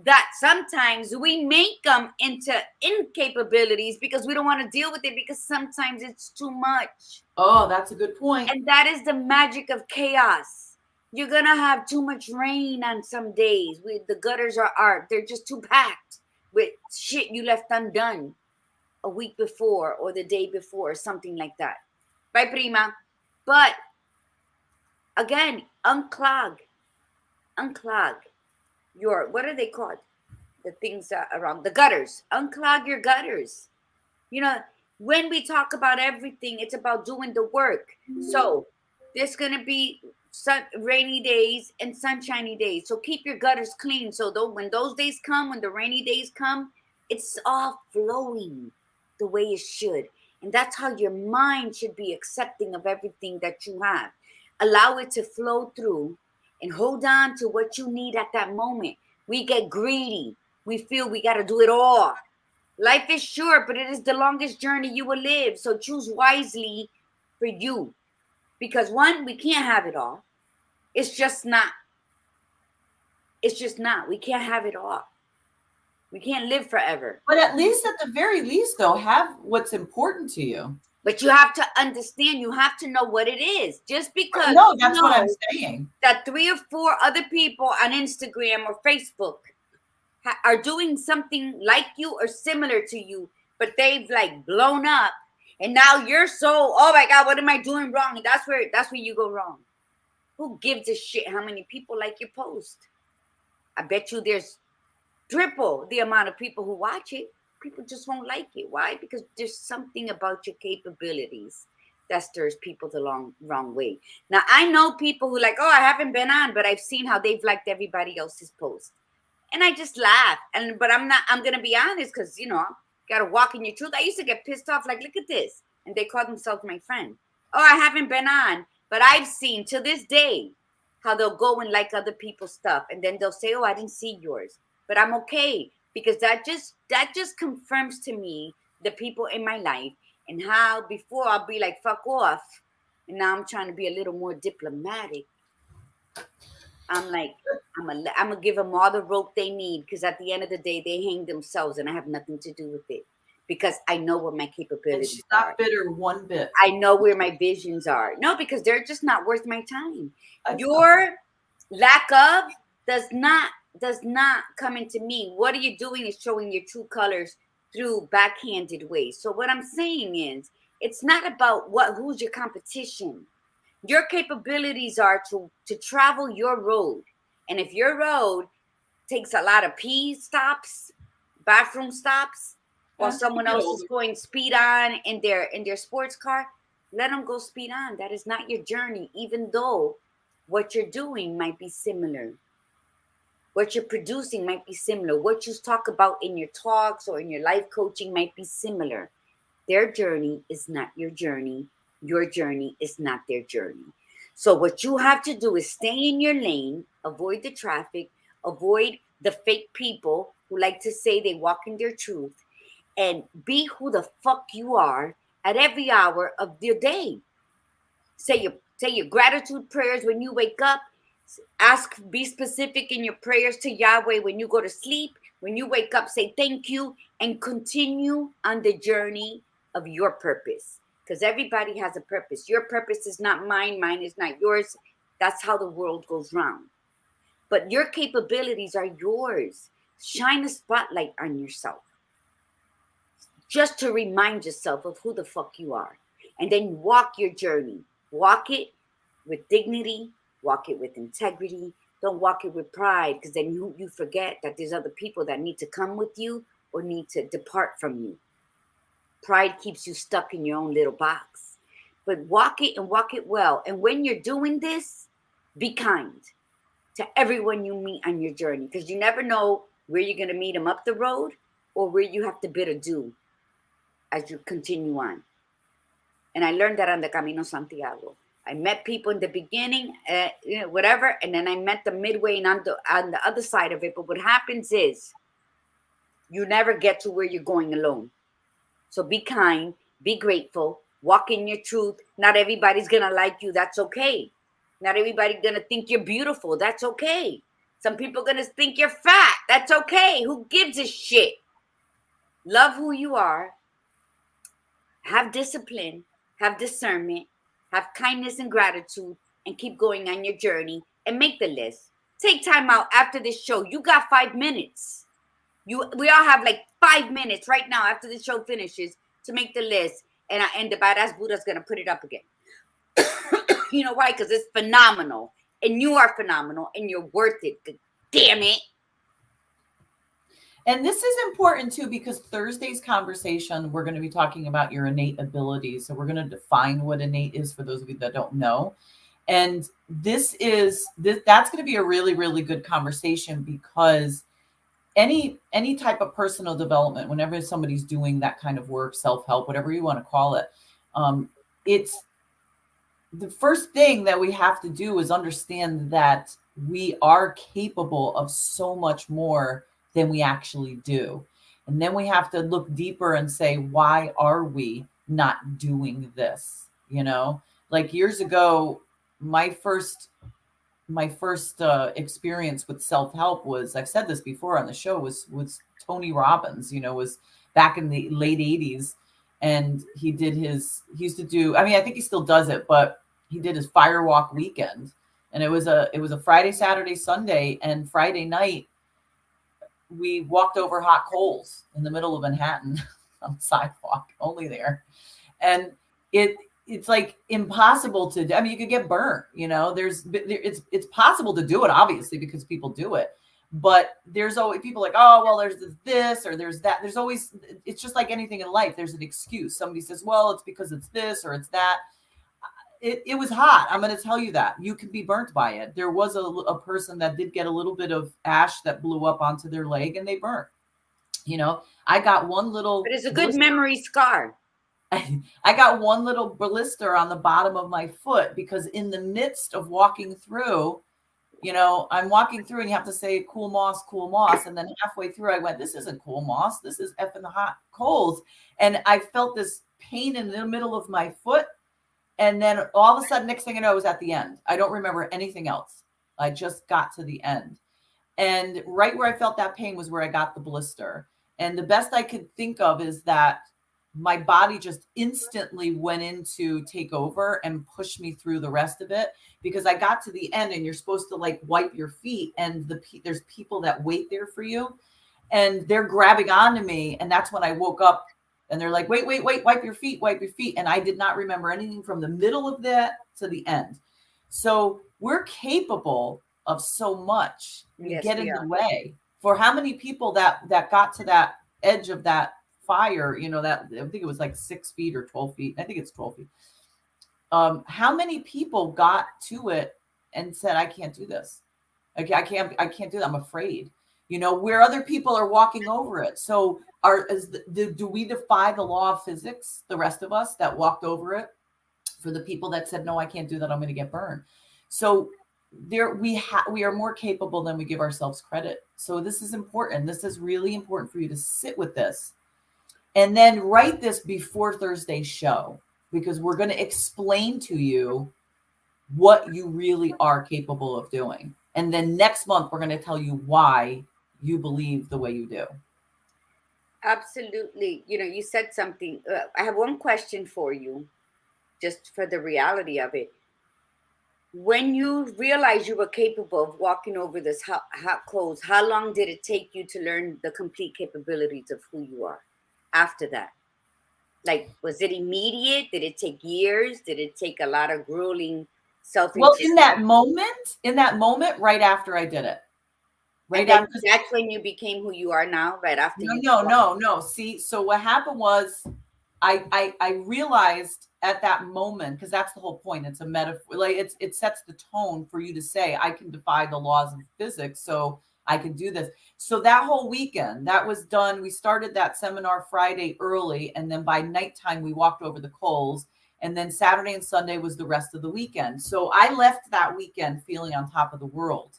that sometimes we make them into incapabilities because we don't want to deal with it, because sometimes it's too much. Oh, that's a good point. And that is the magic of chaos. You're going to have too much rain on some days. The gutters they're just too packed with shit you left undone a week before or the day before, something like that. Right, prima? But again, unclog your, what are they called? The things around the gutters. Unclog your gutters. When we talk about everything, it's about doing the work. So there's going to be rainy days and sunshiny days. So keep your gutters clean. So when those days come, when the rainy days come, it's all flowing the way it should. And that's how your mind should be accepting of everything that you have. Allow it to flow through and hold on to what you need at that moment. We get greedy. We feel we got to do it all. Life is short, but it is the longest journey you will live. So choose wisely for you. Because one, we can't have it all. It's just not. We can't have it all. We can't live forever. But at the very least, though, have what's important to you. But you have to understand, you have to know what it is. Just because no, that's what I'm saying. That 3 or 4 other people on Instagram or Facebook are doing something like you or similar to you, but they've like blown up, and now you're so, oh my God, what am I doing wrong? And that's where you go wrong. Who gives a shit how many people like your post? I bet you there's triple the amount of people who watch it. people just won't like it. Why? Because there's something about your capabilities that stirs people the wrong way. Now, I know people who like, oh, I haven't been on, but I've seen how they've liked everybody else's post. And I just laugh. But I'm gonna be honest, because gotta walk in your truth. I used to get pissed off, like, look at this. And they call themselves my friend. Oh, I haven't been on, but I've seen to this day how they'll go and like other people's stuff. And then they'll say, oh, I didn't see yours. But I'm okay, because that just confirms to me the people in my life, and how before I'll be like, fuck off. And now I'm trying to be a little more diplomatic. I'm like, I'm gonna give them all the rope they need, because at the end of the day, they hang themselves, and I have nothing to do with it, because I know what my capabilities And she's not are. bitter one bit. I know where my visions are. No, because they're just not worth my time. Your lack of does not come into me. What are you doing is showing your true colors through backhanded ways. So what I'm saying is, it's not about who's your competition. Your capabilities are to travel your road. And if your road takes a lot of pee stops, bathroom stops, while someone else is going speed on in their sports car, let them go speed on. That is not your journey, even though what you're doing might be similar. What you're producing might be similar. What you talk about in your talks or in your life coaching might be similar. Their journey is not your journey. Your journey is not their journey. So what you have to do is stay in your lane, avoid the traffic, avoid the fake people who like to say they walk in their truth, and be who the fuck you are at every hour of your day. Say your gratitude prayers when you wake up. Be specific in your prayers to Yahweh when you go to sleep. When you wake up, say thank you, and continue on the journey of your purpose. Because everybody has a purpose. Your purpose is not mine. Mine is not yours. That's how the world goes round. But your capabilities are yours. Shine a spotlight on yourself, just to remind yourself of who the fuck you are. And then walk your journey. Walk it with dignity. Walk it with integrity. Don't walk it with pride, because then you forget that there's other people that need to come with you or need to depart from you. Pride keeps you stuck in your own little box. But walk it, and walk it well. And when you're doing this, be kind to everyone you meet on your journey, because you never know where you're going to meet them up the road or where you have to bid adieu as you continue on. And I learned that on the Camino Santiago. I met people in the beginning, whatever, and then I met them midway and on the other side of it. But what happens is, you never get to where you're going alone. So be kind, be grateful, walk in your truth. Not everybody's going to like you. That's okay. Not everybody's going to think you're beautiful. That's okay. Some people are going to think you're fat. That's okay. Who gives a shit? Love who you are. Have discipline. Have discernment. Have kindness and gratitude. And keep going on your journey. And make the list. Take time out after this show. You got 5 minutes. We all have like 5 minutes right now after the show finishes to make the list. And the badass Buddha's going to put it up again. You know why? Because it's phenomenal. And you are phenomenal. And you're worth it. Damn it. And this is important too, because Thursday's conversation, we're going to be talking about your innate abilities. So we're going to define what innate is for those of you that don't know. And that's going to be a really, really good conversation, because any type of personal development, whenever somebody's doing that kind of work, self-help, whatever you want to call it, it's the first thing that we have to do is understand that we are capable of so much more than we actually do. And then we have to look deeper and say, why are we not doing this? Like years ago, my first experience with self-help was, I've said this before on the show, was Tony Robbins, was back in the late 80s. And he used to do, I think he still does it, but he did his Firewalk weekend. And it was a Friday, Saturday, Sunday, and Friday night, we walked over hot coals in the middle of Manhattan on the sidewalk, only there. And it's like impossible to, you could get burnt, it's possible to do it, obviously, because people do it. But there's always people like, oh, well, there's this or there's that. There's always, it's just like anything in life. There's an excuse. Somebody says, well, it's because it's this or it's that. It was hot. I'm going to tell you that. You can be burnt by it. There was a person that did get a little bit of ash that blew up onto their leg and they burnt. I got one little. But it's a good memory scar. I got one little blister on the bottom of my foot because in the midst of walking through, I'm walking through and you have to say cool moss. And then halfway through, I went, this isn't cool moss. This is effing hot coals. And I felt this pain in the middle of my foot. And then all of a sudden, next thing I know, I was at the end. I don't remember anything else. I just got to the end. And right where I felt that pain was where I got the blister. And the best I could think of is that my body just instantly went into take over and pushed me through the rest of it, because I got to the end and you're supposed to like wipe your feet, and there's people that wait there for you and they're grabbing onto me. And that's when I woke up and they're like, wait, wipe your feet. And I did not remember anything from the middle of that to the end. So we're capable of so much. We get in the way. For how many people that got to that edge of that fire, that I think it was like 6 feet or 12 feet. I think it's 12 feet. How many people got to it and said, I can't do this. I can't do that. I'm afraid, where other people are walking over it. So do we defy the law of physics? The rest of us that walked over it, for the people that said, no, I can't do that, I'm going to get burned. So we are more capable than we give ourselves credit. So this is important. This is really important for you to sit with this and then write this before Thursday's show, because we're going to explain to you what you really are capable of doing. And then next month, we're going to tell you why you believe the way you do. Absolutely. You said something. I have one question for you, just for the reality of it. When you realized you were capable of walking over this hot coals, how long did it take you to learn the complete capabilities of who you are after that? Like, was it immediate? Did it take years? Did it take a lot of grueling Well, in that moment, right after I did it. That's when you became who you are now, right after No. See, so what happened was I realized at that moment, because that's the whole point. It's a metaphor. Like it sets the tone for you to say, I can defy the laws of physics, so I can do this. So that whole weekend, that was done. We started that seminar Friday early, and then by nighttime, we walked over the coals. And then Saturday and Sunday was the rest of the weekend. So I left that weekend feeling on top of the world.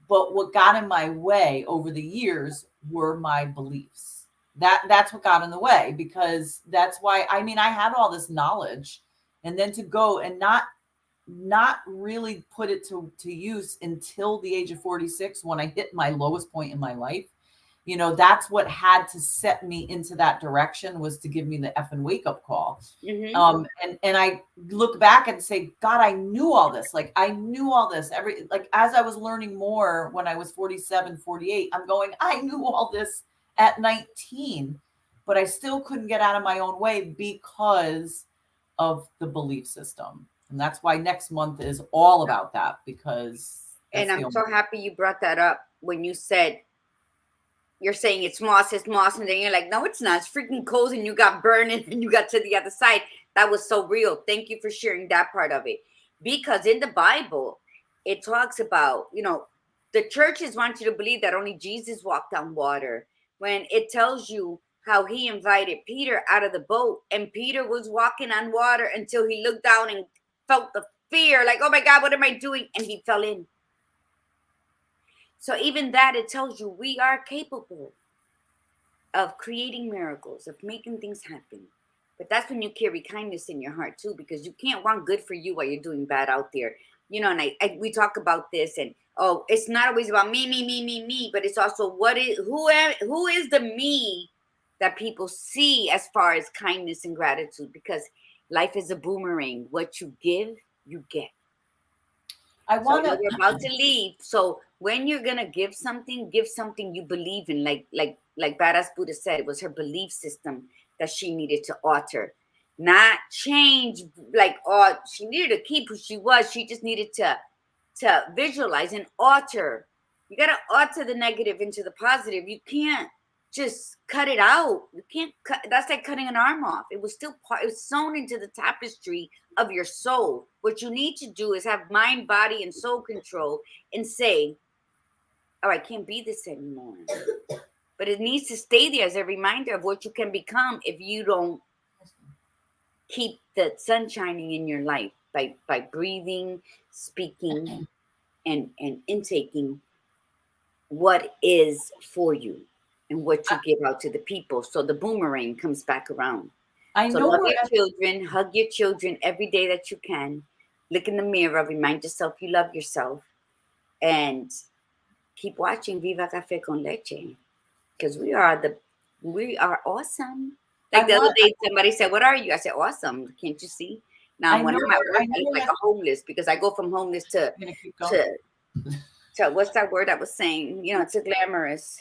But what got in my way over the years were my beliefs. That's what got in the way, because that's why, I had all this knowledge, and then to go and not really put it to use until the age of 46, when I hit my lowest point in my life. That's what had to set me into that direction, was to give me the effing wake up call. Mm-hmm. And I look back and say, God, I knew all this. Like I knew all this as I was learning more when I was 47, 48, I'm going, I knew all this at 19, but I still couldn't get out of my own way because of the belief system. And that's why next month is all about that, because. And I'm so happy you brought that up when you said, you're saying it's moss, and then you're like, no, it's not. It's freaking coals, and you got burned, and you got to the other side. That was so real. Thank you for sharing that part of it. Because in the Bible, it talks about, the churches want you to believe that only Jesus walked on water, when it tells you how he invited Peter out of the boat, and Peter was walking on water until he looked down and felt the fear, like, oh my God, what am I doing? And he fell in. So even that, it tells you we are capable of creating miracles, of making things happen. But that's when you carry kindness in your heart too, because you can't want good for you while you're doing bad out there. And we talk about this, and it's not always about me, but it's also who is the me that people see as far as kindness and gratitude, because life is a boomerang. What you give, you get. We're about to leave. So when you're gonna give something you believe in. Like Badass Buddha said, it was her belief system that she needed to alter, not change. She needed to keep who she was. She just needed to visualize and alter You got to alter the negative into the positive. You can't just cut it out. You can't cut. That's like cutting an arm off. It was still part. It was sewn into the tapestry of your soul. What you need to do is have mind, body, and soul control, and say, "Oh, I can't be this anymore." But it needs to stay there as a reminder of what you can become if you don't keep the sun shining in your life by breathing, speaking, and intaking what is for you and what you give out to the people. So the boomerang comes back around. I So know love we're your at, children, hug your children every day that you can. Look in the mirror, remind yourself you love yourself, and keep watching Viva Cafe con Leche, because we are awesome. I Like the other want, day, somebody said, "What are you?" I said, "Awesome." Can't you see? Now, when I'm at work, I know I look we're like at, a homeless because I go from homeless gonna keep going. to what's that word I was saying? To glamorous.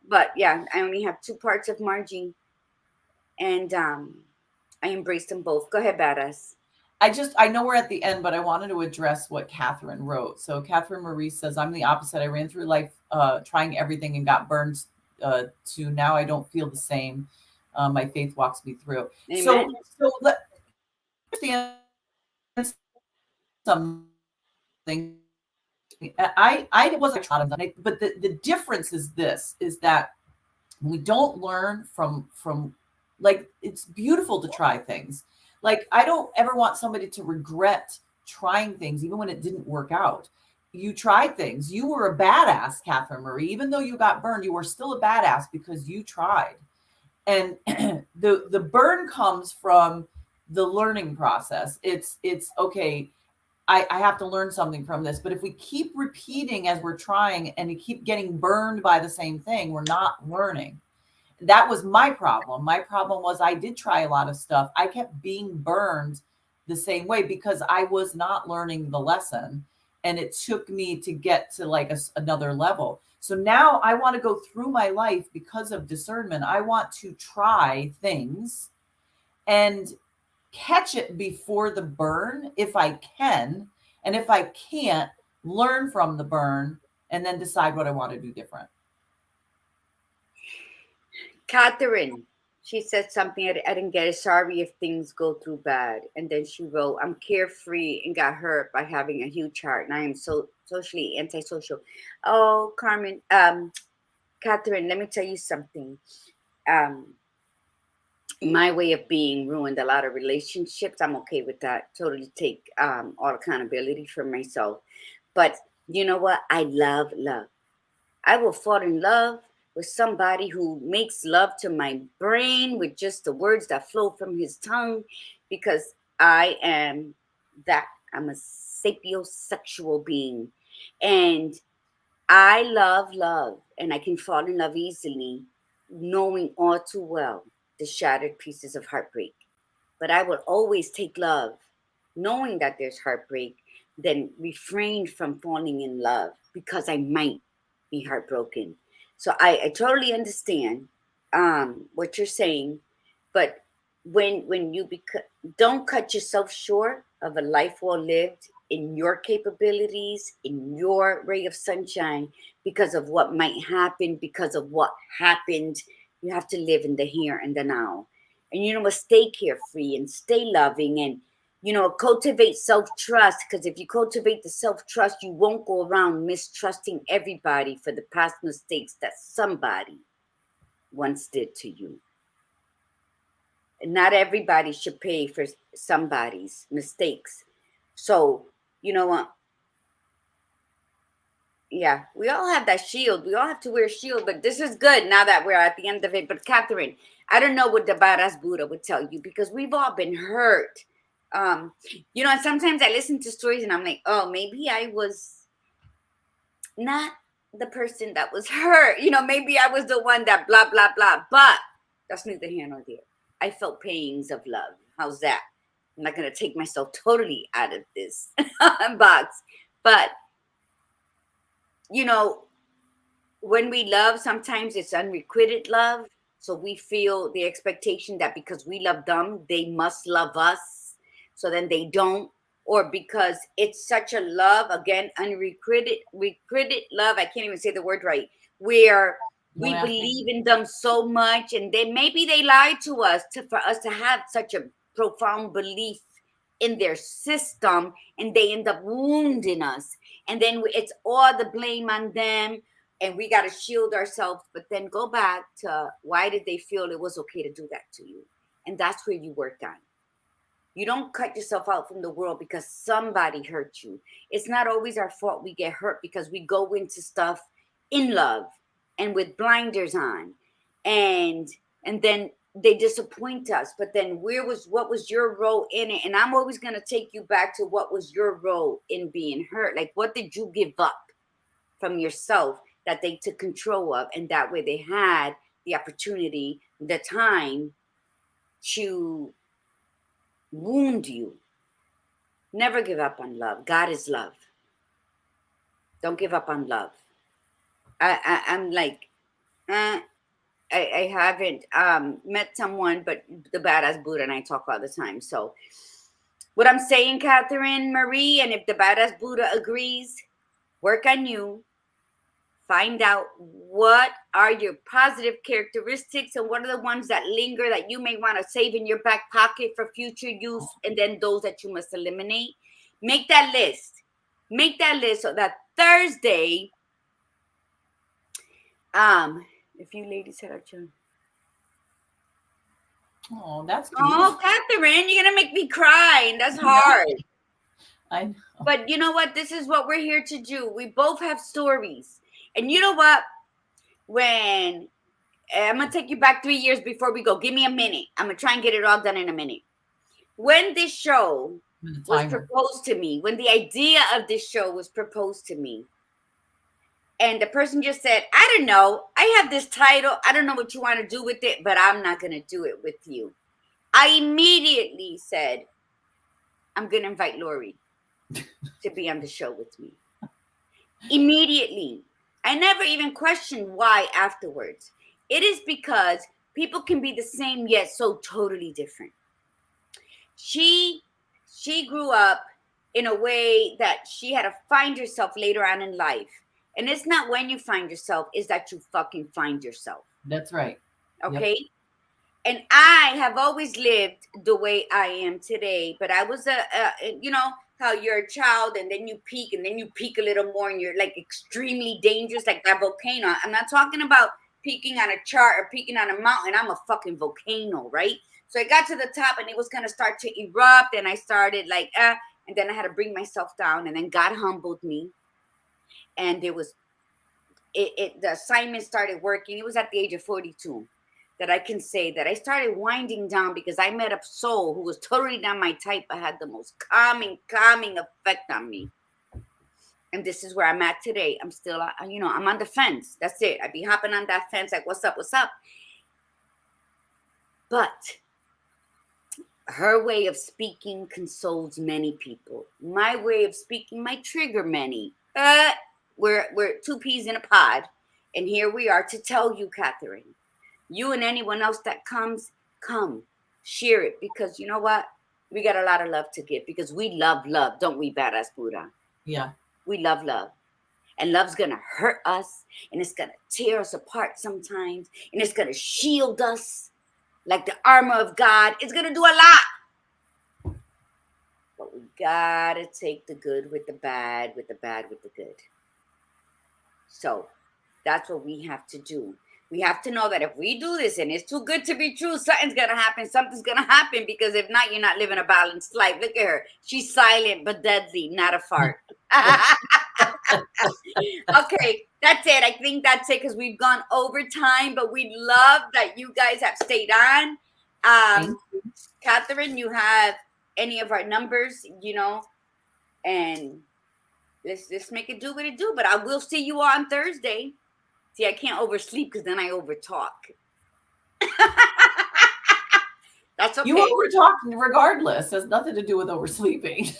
But yeah, I only have two parts of Margie, and I embrace them both. Go ahead, badass. I know we're at the end, but I wanted to address what Catherine wrote. So Catherine Marie says, I'm the opposite. I ran through life trying everything and got burned to now I don't feel the same. My faith walks me through. Amen. So let understand something. I wasn't taught of that, but the difference is this: is that we don't learn from like it's beautiful to try things. Like I don't ever want somebody to regret trying things, even when it didn't work out. You tried things. You were a badass, Catherine Marie. Even though you got burned, you were still a badass because you tried. And the burn comes from the learning process. It's okay. I have to learn something from this. But if we keep repeating as we're trying and we keep getting burned by the same thing, we're not learning. That was my problem. My problem was I did try a lot of stuff. I kept being burned the same way because I was not learning the lesson. And it took me to get to like another level. So now I want to go through my life because of discernment. I want to try things and catch it before the burn if I can. And if I can't, learn from the burn and then decide what I want to do different. Catherine, she said something I didn't get it. Sorry if things go through bad. And then she wrote, I'm carefree and got hurt by having a huge heart. And I am so socially antisocial. Oh, Carmen, Catherine, let me tell you something. My way of being ruined a lot of relationships. I'm okay with that. Totally take all accountability for myself. But you know what? I love love. I will fall in love with somebody who makes love to my brain with just the words that flow from his tongue, because I am that. I'm a sapiosexual being. And I love love, and I can fall in love easily, knowing all too well the shattered pieces of heartbreak. But I will always take love, knowing that there's heartbreak, then refrain from falling in love because I might be heartbroken. So I totally understand what you're saying, but when you don't cut yourself short of a life well lived in your capabilities, in your ray of sunshine, because of what might happen, because of what happened. You have to live in the here and the now. And stay carefree and stay loving, and cultivate self-trust, because if you cultivate the self-trust, you won't go around mistrusting everybody for the past mistakes that somebody once did to you. And not everybody should pay for somebody's mistakes. So, you know what? Yeah, we all have that shield. We all have to wear a shield, but this is good now that we're at the end of it. But Catherine, I don't know what the badass Buddha would tell you, because we've all been hurt. And sometimes I listen to stories and I'm like, oh, maybe I was not the person that was hurt. Maybe I was the one that blah, blah, blah. But that's neither here nor there. I felt pains of love. How's that? I'm not going to take myself totally out of this box. But when we love, sometimes it's unrequited love. So we feel the expectation that because we love them, they must love us. So then they don't. or because it's such a love, again, unrequited love. I can't even say the word right, where we believe in them so much, and maybe they lied to us for us to have such a profound belief in their system, and they end up wounding us, and then it's all the blame on them, and we got to shield ourselves. But then go back to, why did they feel it was okay to do that to you? And that's where you work on. You don't cut yourself out from the world because somebody hurt you. It's not always our fault we get hurt, because we go into stuff in love and with blinders on, and then they disappoint us. But then what was your role in it? And I'm always going to take you back to, what was your role in being hurt? Like, what did you give up from yourself that they took control of? And that way they had the opportunity, the time to wound you. Never give up on love. God is love. Don't give up on love. I'm like, I haven't met someone, but the badass Buddha and I talk all the time. So what I'm saying, Catherine Marie, and if the badass Buddha agrees, work on you. Find out what are your positive characteristics and what are the ones that linger that you may want to save in your back pocket for future use, and then those that you must eliminate. Make that list. Make that list so that Thursday, if you ladies had our children. Oh, that's cute. Oh, Catherine, you're gonna make me cry, and that's hard. I know. But you know what? This is what we're here to do. We both have stories. And you know what? When I'm going to take you back 3 years before we go. Give me a minute. I'm going to try and get it all done in a minute. When this show was proposed to me, when the idea of this show was proposed to me, and the person just said, I don't know. I have this title. I don't know what you want to do with it, but I'm not going to do it with you. I immediately said, I'm going to invite Lori to be on the show with me. Immediately. I never even questioned why afterwards. It is because people can be the same yet so totally different. She grew up in a way that she had to find herself later on in life. And it's not when you find yourself, it's that you fucking find yourself. That's right. Okay? Yep. And I have always lived the way I am today, but I was you know, how you're a child and then you peak a little more and you're like extremely dangerous, like that volcano. I'm not talking about peaking on a chart or peaking on a mountain. I'm a fucking volcano, right? So I got to the top and it was going to start to erupt, and I started like, and then I had to bring myself down, and then God humbled me. And there was, the assignment started working. It was at the age of 42 that I can say that I started winding down, because I met a soul who was totally not my type, but had the most calming effect on me. And this is where I'm at today. I'm still, you know, I'm on the fence. That's it. I be hopping on that fence like, what's up? But her way of speaking consoles many people. My way of speaking might trigger many. We're two peas in a pod. And here we are to tell you, Catherine, you and anyone else that comes, come, share it. Because you know what? We got a lot of love to give, because we love love, don't we, badass Buddha? Yeah. We love love. And love's going to hurt us, and it's going to tear us apart sometimes, and it's going to shield us like the armor of God. It's going to do a lot. But we got to take the good with the bad, with the bad with the good. So that's what we have to do. We have to know that if we do this and it's too good to be true, something's going to happen. Something's going to happen, because if not, you're not living a balanced life. Look at her. She's silent but deadly, not a fart. Okay, that's it. I think that's it, because we've gone over time, but we love that you guys have stayed on. Catherine, you have any of our numbers, you know, and let's make it do what it do. But I will see you on Thursday. See, I can't oversleep, because then I overtalk. That's okay. You overtalk regardless. It has nothing to do with oversleeping.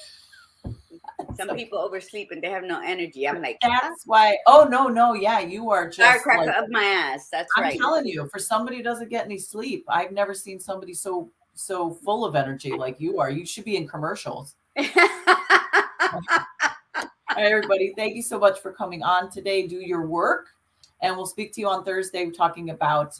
Some people oversleep and they have no energy. I'm like, that's why. Oh, no. Yeah, you are just firecracker up my ass. That's right. I'm telling you, for somebody who doesn't get any sleep, I've never seen somebody so full of energy like you are. You should be in commercials. All right, everybody. Thank you so much for coming on today. Do your work. And we'll speak to you on Thursday talking about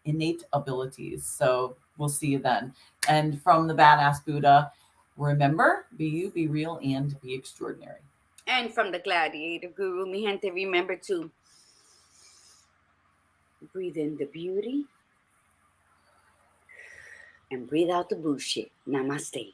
innate abilities. So we'll see you then. And from the Badass Buddha, remember, be you, be real, and be extraordinary. And from the Gladiator Guru, mi gente, remember to breathe in the beauty and breathe out the bullshit. Namaste.